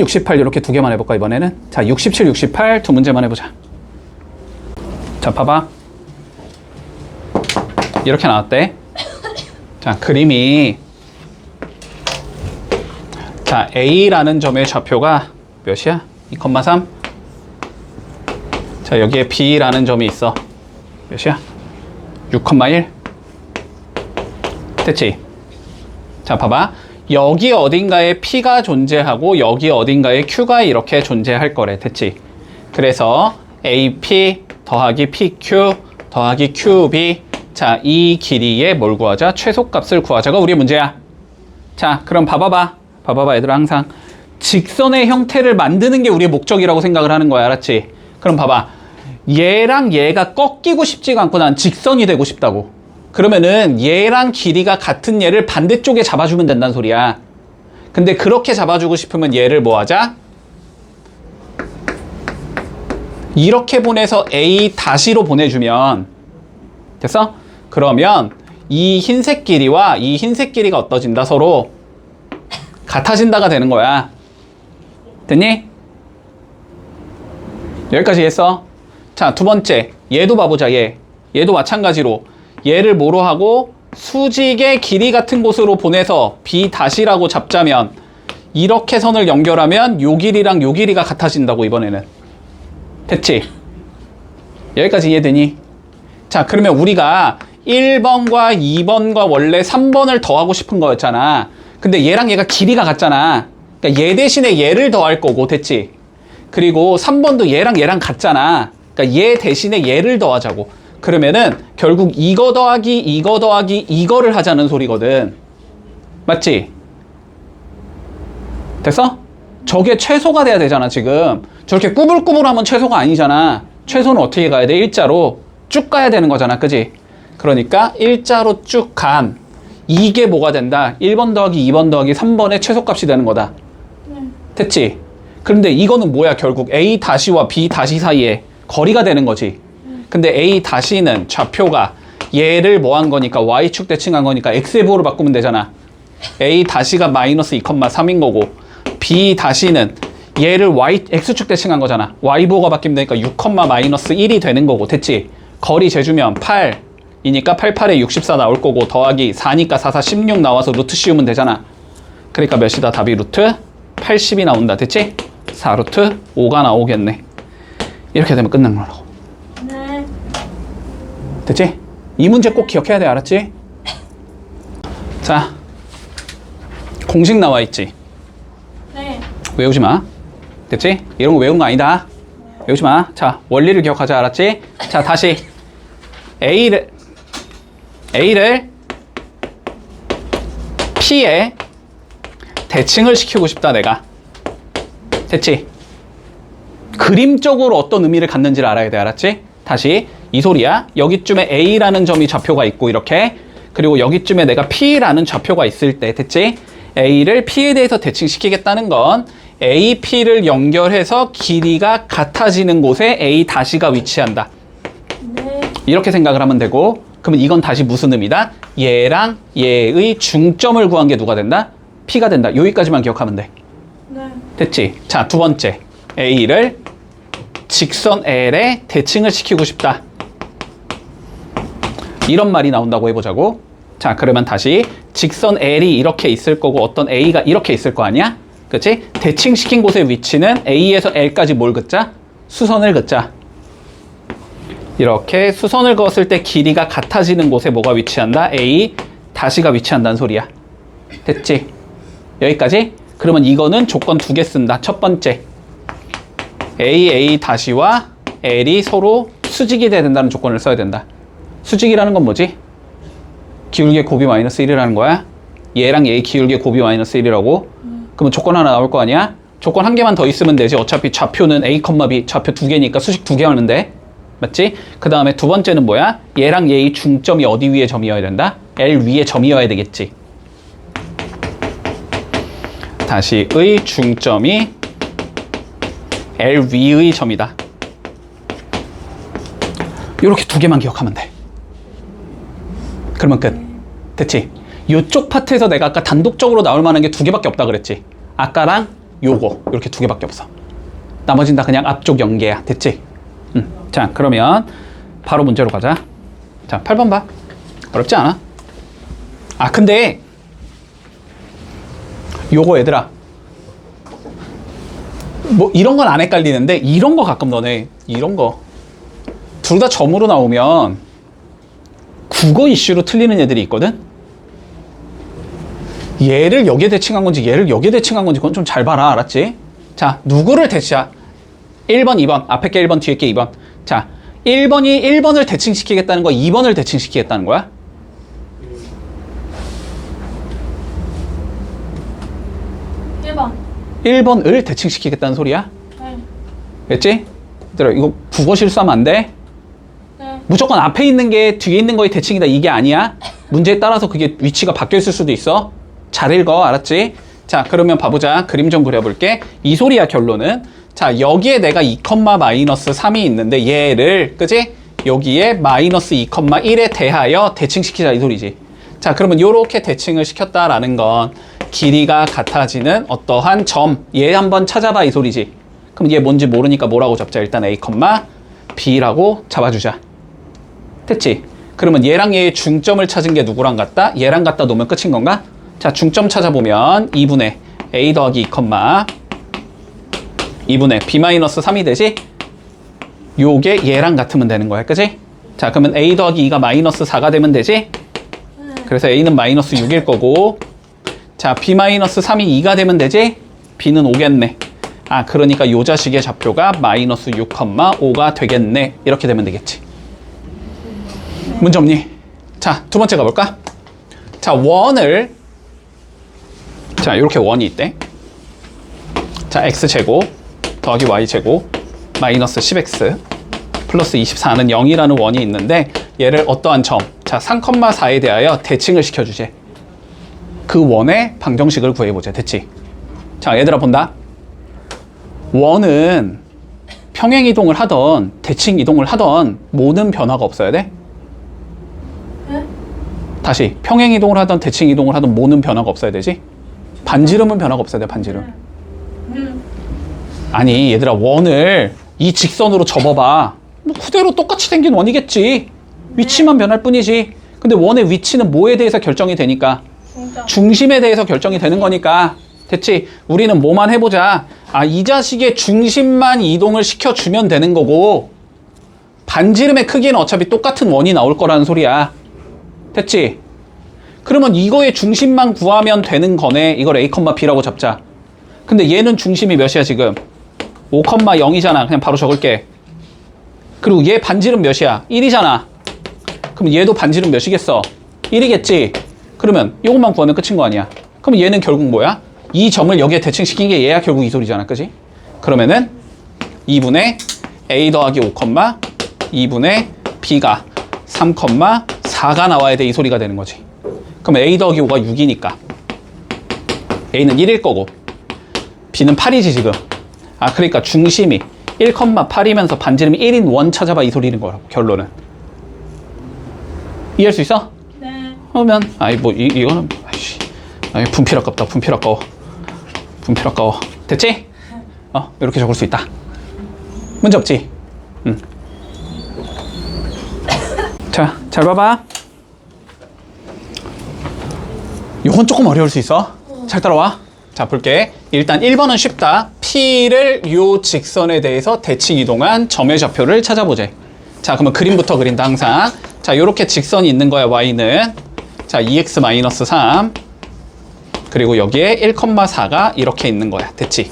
68 이렇게 2개만 해볼까, 이번에는? 자, 67, 68 두 문제만 해보자. 자, 봐봐. 이렇게 나왔대. 자, 그림이, 자, A라는 점의 좌표가 몇이야? 2,3. 자, 여기에 B라는 점이 있어. 몇이야? 6,1. 됐지? 자, 봐봐. 여기 어딘가에 P가 존재하고 여기 어딘가에 Q가 이렇게 존재할 거래. 됐지? 그래서 AP 더하기 PQ 더하기 QB. 자, 이 길이의 뭘 구하자? 최소값을 구하자가 우리의 문제야. 자, 그럼 봐봐봐. 얘들아, 항상 직선의 형태를 만드는 게 우리의 목적이라고 생각을 하는 거야. 알았지? 그럼 봐봐. 얘랑 얘가 꺾이고 싶지가 않고 난 직선이 되고 싶다고. 그러면은 얘랑 길이가 같은 얘를 반대쪽에 잡아주면 된다는 소리야. 근데 그렇게 잡아주고 싶으면 얘를 뭐 하자? 이렇게 보내서 A-로 보내주면 됐어? 그러면 이 흰색 길이와 이 흰색 길이가 어떠진다? 서로 같아진다가 되는 거야. 됐니? 여기까지 했어. 자, 두 번째. 얘도 봐보자. 얘도 마찬가지로 얘를 뭐로 하고 수직의 길이 같은 곳으로 보내서 B 다시라고 잡자면 이렇게 선을 연결하면 요 길이랑 요 길이가 같아진다고 이번에는. 됐지? 여기까지 이해되니? 자, 그러면 우리가 1번과 2번과 원래 3번을 더하고 싶은 거였잖아. 근데 얘랑 얘가 길이가 같잖아. 그러니까 얘 대신에 얘를 더할 거고, 됐지? 그리고 3번도 얘랑 같잖아. 그러니까 얘 대신에 얘를 더하자고. 그러면은 결국 이거 더하기 이거를 하자는 소리거든. 맞지? 됐어? 저게 최소가 돼야 되잖아, 지금. 저렇게 꾸불꾸불하면 최소가 아니잖아. 최소는 어떻게 가야 돼? 일자로 쭉 가야 되는 거잖아, 그지? 그러니까 일자로 쭉 간 이게 뭐가 된다? 1번 더하기 2번 더하기 3번의 최소값이 되는 거다. 됐지? 그런데 이거는 뭐야? 결국 A 다시와 B 다시 사이에 거리가 되는 거지. 근데 A 다시는 좌표가 얘를 뭐 한 거니까 Y축 대칭한 거니까 X부호로 바꾸면 되잖아. A 다시가 마이너스 2,3인 거고 B 다시는 얘를 X축 대칭한 거잖아. Y부호가 바뀌면 되니까 6, 마이너스 1이 되는 거고. 됐지? 거리 재주면 8이니까 88에 64 나올 거고 더하기 4니까 4, 4, 16 나와서 루트 씌우면 되잖아. 그러니까 몇이다? 답이 루트 80이 나온다. 됐지? 4 루트 5가 나오겠네. 이렇게 되면 끝난 거라고. 네. 됐지? 이 문제 꼭 기억해야 돼. 알았지? 자, 공식 나와 있지? 네. 외우지 마. 됐지? 이런 거 외우는 거 아니다. 외우지 마. 자, 원리를 기억하자. 알았지? 자, 다시 A를 P에 대칭을 시키고 싶다, 내가. 됐지? 그림적으로 어떤 의미를 갖는지를 알아야 돼. 알았지? 다시 이 소리야. 여기쯤에 A라는 점이 좌표가 있고 이렇게, 그리고 여기쯤에 내가 P라는 좌표가 있을 때, 됐지? A를 P에 대해서 대칭시키겠다는 건 A, P를 연결해서 길이가 같아지는 곳에 A 다시가 위치한다. 네. 이렇게 생각을 하면 되고, 그러면 이건 다시 무슨 의미다? 얘랑 얘의 중점을 구한 게 누가 된다? P가 된다. 여기까지만 기억하면 돼. 네. 됐지? 자, 두 번째. A를 직선 L에 대칭을 시키고 싶다. 이런 말이 나온다고 해보자고. 자, 그러면 다시 직선 L이 이렇게 있을 거고 어떤 A가 이렇게 있을 거 아니야? 그치? 대칭시킨 곳의 위치는 A에서 L까지 뭘 긋자? 수선을 긋자. 이렇게 수선을 그었을 때 길이가 같아지는 곳에 뭐가 위치한다? A 다시가 위치한다는 소리야. 됐지? 여기까지? 그러면 이거는 조건 두 개 쓴다. 첫 번째, A 다시와 L이 서로 수직이 돼야 된다는 조건을 써야 된다. 수직이라는 건 뭐지? 기울기의 곱이 마이너스 1이라는 거야. 얘랑 얘의 기울기의 곱이 마이너스 1이라고. 그러면 조건 하나 나올 거 아니야? 조건 한 개만 더 있으면 되지. 어차피 좌표는 A, B 좌표 두 개니까 수식 두 개 하면 돼. 맞지? 그 다음에 두 번째는 뭐야? 얘랑 얘의 중점이 어디 위에 점이어야 된다? L 위에 점이어야 되겠지. 다시 의 중점이 L 위의 점이다. 이렇게 두 개만 기억하면 돼. 그러면 끝. 됐지? 이쪽 파트에서 내가 아까 단독적으로 나올 만한 게 두 개밖에 없다 그랬지? 아까랑 요거 이렇게 두 개밖에 없어. 나머진 다 그냥 앞쪽 연계야. 됐지? 자, 그러면 바로 문제로 가자. 자, 8번 봐. 어렵지 않아? 아, 근데 요거 얘들아, 뭐 이런 건 안 헷갈리는데 이런 거 가끔 너네 이런 거 둘 다 점으로 나오면 국어 이슈로 틀리는 애들이 있거든? 얘를 여기에 대칭한 건지 얘를 여기에 대칭한 건지 그건 좀 잘 봐라. 알았지? 자, 누구를 대칭? 1번, 2번. 앞에 게 1번, 뒤에 게 2번. 자, 1번이 1번을 대칭시키겠다는 거야? 2번을 대칭시키겠다는 거야? 1번. 1번을 대칭시키겠다는 소리야? 네. 됐지? 얘들아, 이거 국어 실수하면 안 돼? 네. 무조건 앞에 있는 게 뒤에 있는 거의 대칭이다 이게 아니야. 문제에 따라서 그게 위치가 바뀌어 있을 수도 있어. 잘 읽어. 알았지? 자, 그러면 봐보자. 그림 좀 그려볼게. 이 소리야, 결론은. 자, 여기에 내가 2, 마이너스 3이 있는데 얘를, 그지? 여기에 마이너스 2, 1에 대하여 대칭시키자 이 소리지. 자, 그러면 요렇게 대칭을 시켰다라는 건 길이가 같아지는 어떠한 점, 얘 한번 찾아봐 이 소리지. 그럼 얘 뭔지 모르니까 뭐라고 잡자. 일단 A, B라고 잡아주자. 됐지? 그러면 얘랑 얘의 중점을 찾은 게 누구랑 같다? 얘랑 같다 놓으면 끝인 건가? 자, 중점 찾아보면 2분의 a 더하기 2, 2분의 b-3이 되지? 요게 얘랑 같으면 되는 거야, 그지? 자, 그러면 a 더하기 2가 마이너스 4가 되면 되지? 그래서 a는 마이너스 6일 거고, 자, b-3이 2가 되면 되지? b는 5겠네. 아, 그러니까 요 자식의 좌표가 마이너스 6, 5가 되겠네. 이렇게 되면 되겠지. 문제 없니? 자, 두 번째 가볼까? 자, 원을, 자, 이렇게 원이 있대. 자, x제곱 더하기 y제곱 마이너스 10x 플러스 24는 0이라는 원이 있는데 얘를 어떠한 점, 자, 3,4에 대하여 대칭을 시켜주지. 그 원의 방정식을 구해보자. 됐지? 자, 얘들아 본다. 원은 평행 이동을 하던 대칭 이동을 하던 모든 변화가 없어야 돼. 네? 다시 평행 이동을 하던 대칭 이동을 하던 모든 변화가 없어야 되지. 반지름은 변화가 없어야 돼. 반지름. 아니 얘들아, 원을 이 직선으로 접어봐. 뭐 그대로 똑같이 생긴 원이겠지. 위치만 변할 뿐이지. 근데 원의 위치는 뭐에 대해서 결정이 되니까? 중심에 대해서 결정이 되는 거니까. 됐지? 우리는 뭐만 해보자. 아, 이 자식의 중심만 이동을 시켜주면 되는 거고 반지름의 크기는 어차피 똑같은 원이 나올 거라는 소리야. 됐지? 그러면 이거의 중심만 구하면 되는 거네. 이걸 a, b라고 잡자. 근데 얘는 중심이 몇이야 지금? 5,0이잖아. 그냥 바로 적을게. 그리고 얘 반지름 몇이야? 1이잖아. 그럼 얘도 반지름 몇이겠어? 1이겠지? 그러면 이것만 구하면 끝인 거 아니야? 그럼 얘는 결국 뭐야? 이 점을 여기에 대칭시킨 게 얘야 결국 이 소리잖아. 그지? 그러면은 2분의 a 더하기 5, 2분의 b가 3,4가 나와야 돼. 이 소리가 되는 거지. 그럼 a 더하기 5가 6이니까 a는 1일 거고 b는 8이지 지금. 아, 그러니까 중심이 1,8이면서 반지름이 1인 원 찾아봐. 이 소리는 거라고. 결론은. 이해할 수 있어? 네. 그러면 아이 뭐 이거는 아이씨, 아이 분필 아깝다. 분필 아까워. 분필 아까워. 됐지? 이렇게 적을 수 있다. 문제 없지? 자, 잘 봐봐. 이건 조금 어려울 수 있어. 잘 따라와. 자, 볼게. 일단 1번은 쉽다. P를 요 직선에 대해서 대칭 이동한 점의 좌표를 찾아보자. 자, 그러면 그림부터 그린다 항상. 자, 요렇게 직선이 있는 거야. Y는. 자, 2x-3 그리고 여기에 1,4가 이렇게 있는 거야. 됐지?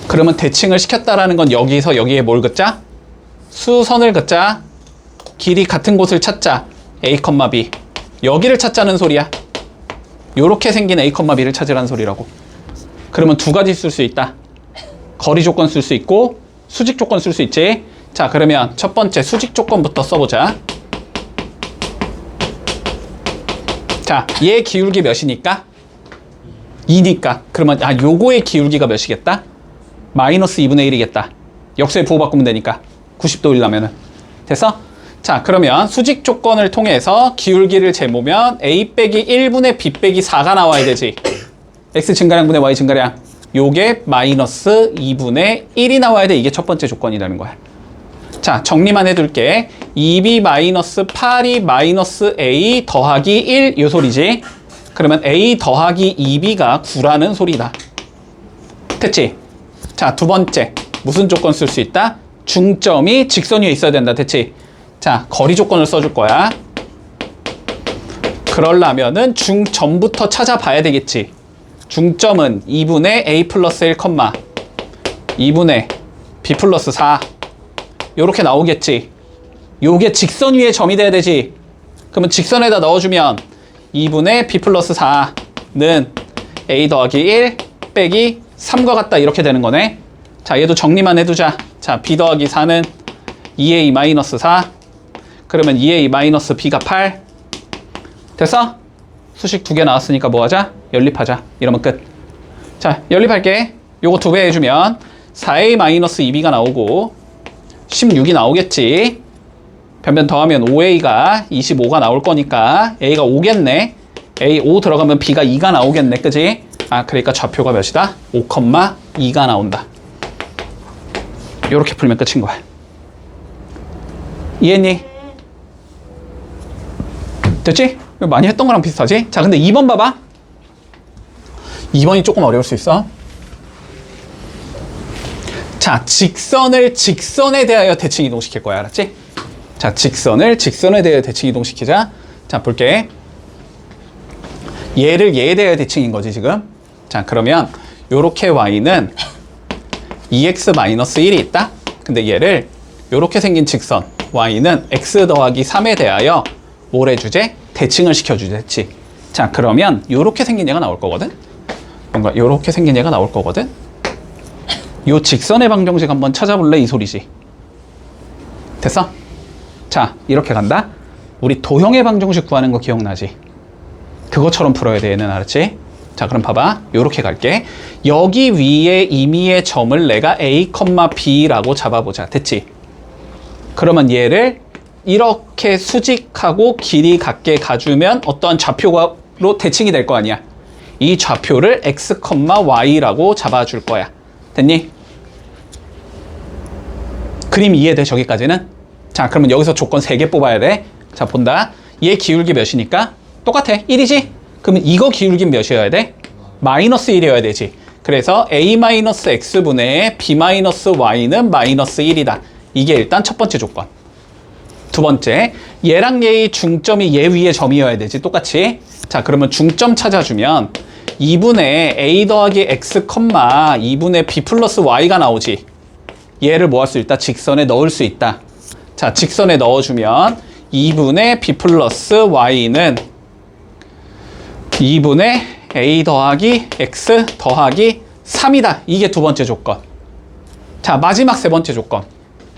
그러면 대칭을 시켰다라는 건 여기서 여기에 뭘 긋자? 수선을 긋자. 길이 같은 곳을 찾자. a, b. 여기를 찾자는 소리야. 요렇게 생긴 a, b를 찾으라는 소리라고. 그러면 두 가지 쓸 수 있다. 거리 조건 쓸 수 있고 수직 조건 쓸 수 있지. 자, 그러면 첫 번째 수직 조건부터 써보자. 자, 얘 기울기 몇이니까? 2니까. 그러면 요거의 기울기가 몇이겠다? 마이너스 2분의 1이겠다. 역수에 부호 바꾸면 되니까. 90도이려면은. 됐어? 자, 그러면 수직 조건을 통해서 기울기를 재보면 a 빼기 1분의 b 빼기 4가 나와야 되지. x 증가량 분의 y 증가량. 요게 마이너스 2분의 1이 나와야 돼. 이게 첫 번째 조건이라는 거야. 자, 정리만 해둘게. 2b 마이너스 8이 마이너스 a 더하기 1 요 소리지. 그러면 a 더하기 2b가 9라는 소리다. 됐지? 자, 두 번째. 무슨 조건 쓸 수 있다? 중점이 직선 위에 있어야 된다. 됐지? 자, 거리 조건을 써줄 거야. 그러려면은 중점부터 찾아봐야 되겠지. 중점은 2분의 a 플러스 1, 2분의 b 플러스 4 요렇게 나오겠지. 요게 직선 위에 점이 돼야 되지. 그러면 직선에다 넣어주면 2분의 b 플러스 4는 a 더하기 1 빼기 3과 같다. 이렇게 되는 거네. 자, 얘도 정리만 해두자. 자, b 더하기 4는 2a 마이너스 4 그러면 2a 마이너스 b가 8 됐어? 수식 두 개 나왔으니까 뭐 하자? 연립하자. 이러면 끝. 자, 연립할게. 요거 2배 해주면 4a 마이너스 2b가 나오고 16이 나오겠지. 변변 더하면 5a가 25가 나올 거니까 a가 5겠네. a 5 들어가면 b가 2가 나오겠네. 그지? 아, 그러니까 좌표가 몇이다? 5,2가 나온다. 요렇게 풀면 끝인 거야. 이해했니? 됐지? 많이 했던 거랑 비슷하지? 자, 근데 2번 봐봐. 2번이 조금 어려울 수 있어. 자, 직선을 직선에 대하여 대칭 이동시킬 거야. 알았지? 자, 직선을 직선에 대하여 대칭 이동시키자. 자, 볼게. 얘를 얘에 대하여 대칭인 거지, 지금. 자, 그러면 요렇게 y는 2x-1이 있다? 근데 얘를 요렇게 생긴 직선 y는 x 더하기 3에 대하여 뭘 해주제? 대칭을 시켜주제. 했지? 자, 그러면 요렇게 생긴 얘가 나올 거거든? 뭔가 요렇게 생긴 얘가 나올 거거든? 요 직선의 방정식 한번 찾아볼래? 이 소리지. 됐어? 자, 이렇게 간다. 우리 도형의 방정식 구하는 거 기억나지? 그것처럼 풀어야 돼, 얘는. 알았지? 자, 그럼 봐봐. 요렇게 갈게. 여기 위에 임의의 점을 내가 a, b라고 잡아보자. 됐지? 그러면 얘를 이렇게 수직하고 길이 같게 가주면 어떠한 좌표로 대칭이 될 거 아니야. 이 좌표를 x, y라고 잡아줄 거야. 됐니? 그림 이해돼, 저기까지는? 자, 그러면 여기서 조건 3개 뽑아야 돼. 자, 본다. 얘 기울기 몇이니까? 똑같아. 1이지? 그러면 이거 기울기 몇이어야 돼? 마이너스 1이어야 되지. 그래서 a-x분의 b-y는 마이너스 1이다. 이게 일단 첫 번째 조건. 두 번째, 얘랑 얘의 중점이 얘 위에 점이어야 되지. 똑같이. 자, 그러면 중점 찾아주면 2분의 a 더하기 x, 2분의 b 플러스 y가 나오지. 얘를 뭐 할 수 있다? 직선에 넣을 수 있다. 자, 직선에 넣어주면 2분의 b 플러스 y는 2분의 a 더하기 x 더하기 3이다. 이게 두 번째 조건. 자, 마지막 세 번째 조건.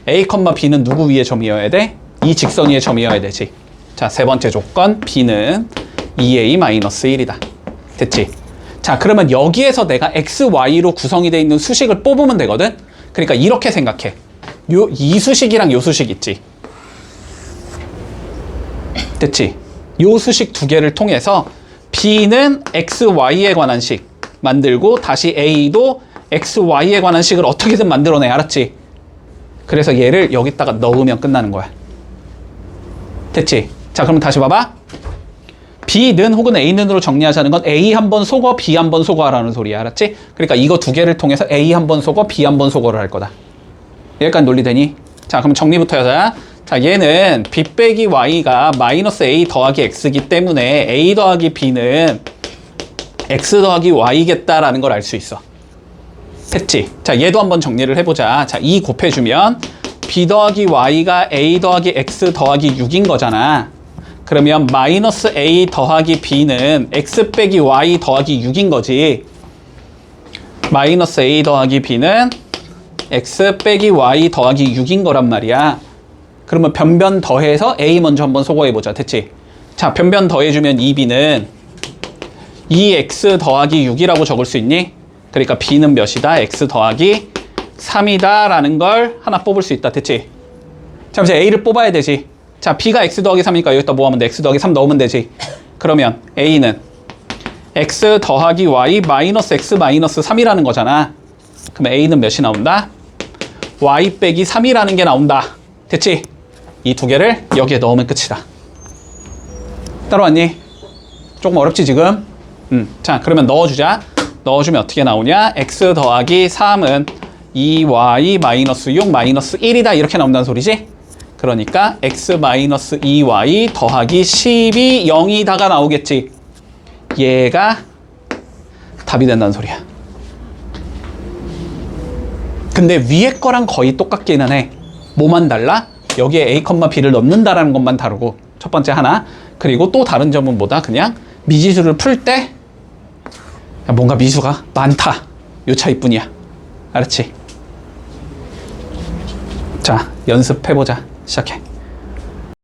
a, b는 누구 위에 점이어야 돼? 이 직선 위에 점이어야 되지. 자, 세 번째 조건. b는 2a-1이다. 됐지? 자, 그러면 여기에서 내가 x, y로 구성이 되어 있는 수식을 뽑으면 되거든? 그러니까 이렇게 생각해. 이 수식이랑 요 수식 있지? 됐지? 요 수식 두 개를 통해서 b는 x, y에 관한 식 만들고 다시 a도 x, y에 관한 식을 어떻게든 만들어내. 알았지? 그래서 얘를 여기다가 넣으면 끝나는 거야. 됐지? 자, 그럼 다시 봐봐. b는 혹은 a는으로 정리하자는 건 a 한 번 속어, b 한 번 속어라는 소리야. 알았지? 그러니까 이거 두 개를 통해서 a 한 번 속어, b 한 번 속어를 할 거다. 여기까지 논리되니? 자, 그럼 정리부터 하자. 자, 얘는 b 빼기 y가 마이너스 a 더하기 x이기 때문에 a 더하기 b는 x 더하기 y겠다라는 걸 알 수 있어. 됐지? 자, 얘도 한번 정리를 해보자. 자, 2 곱해주면 b 더하기 y가 a 더하기 x 더하기 6인 거잖아. 그러면 마이너스 a 더하기 b는 x 빼기 y 더하기 6인 거지. 마이너스 a 더하기 b는 x 빼기 y 더하기 6인 거란 말이야. 그러면 변변 더해서 a 먼저 한번 소거해보자. 됐지? 자, 변변 더해주면 2b는 2x 더하기 6이라고 적을 수 있니? 그러니까 b는 몇이다? x 더하기 3이다 라는 걸 하나 뽑을 수 있다. 됐지? 자, 이제 a를 뽑아야 되지. 자, b가 x 더하기 3이니까 여기다 뭐 하면 돼? x 더하기 3 넣으면 되지. 그러면 a는 x 더하기 y 마이너스 x 마이너스 3이라는 거잖아. 그러면 a는 몇이 나온다? y 빼기 3이라는 게 나온다. 됐지? 이 두 개를 여기에 넣으면 끝이다. 따라왔니? 조금 어렵지 지금? 자, 그러면 넣어주자. 넣어주면 어떻게 나오냐? x 더하기 3은 2y 마이너스 6 마이너스 1이다. 이렇게 나온다는 소리지? 그러니까 x 마이너스 2y 더하기 10이 0이다가 나오겠지. 얘가 답이 된다는 소리야. 근데 위에 거랑 거의 똑같기는 해. 뭐만 달라? 여기에 a, b를 넣는다라는 것만 다르고. 첫 번째 하나. 그리고 또 다른 점은 뭐다? 그냥 미지수를 풀 때 뭔가 미수가 많다. 요 차이뿐이야. 알았지? 자, 연습해보자. 시작해.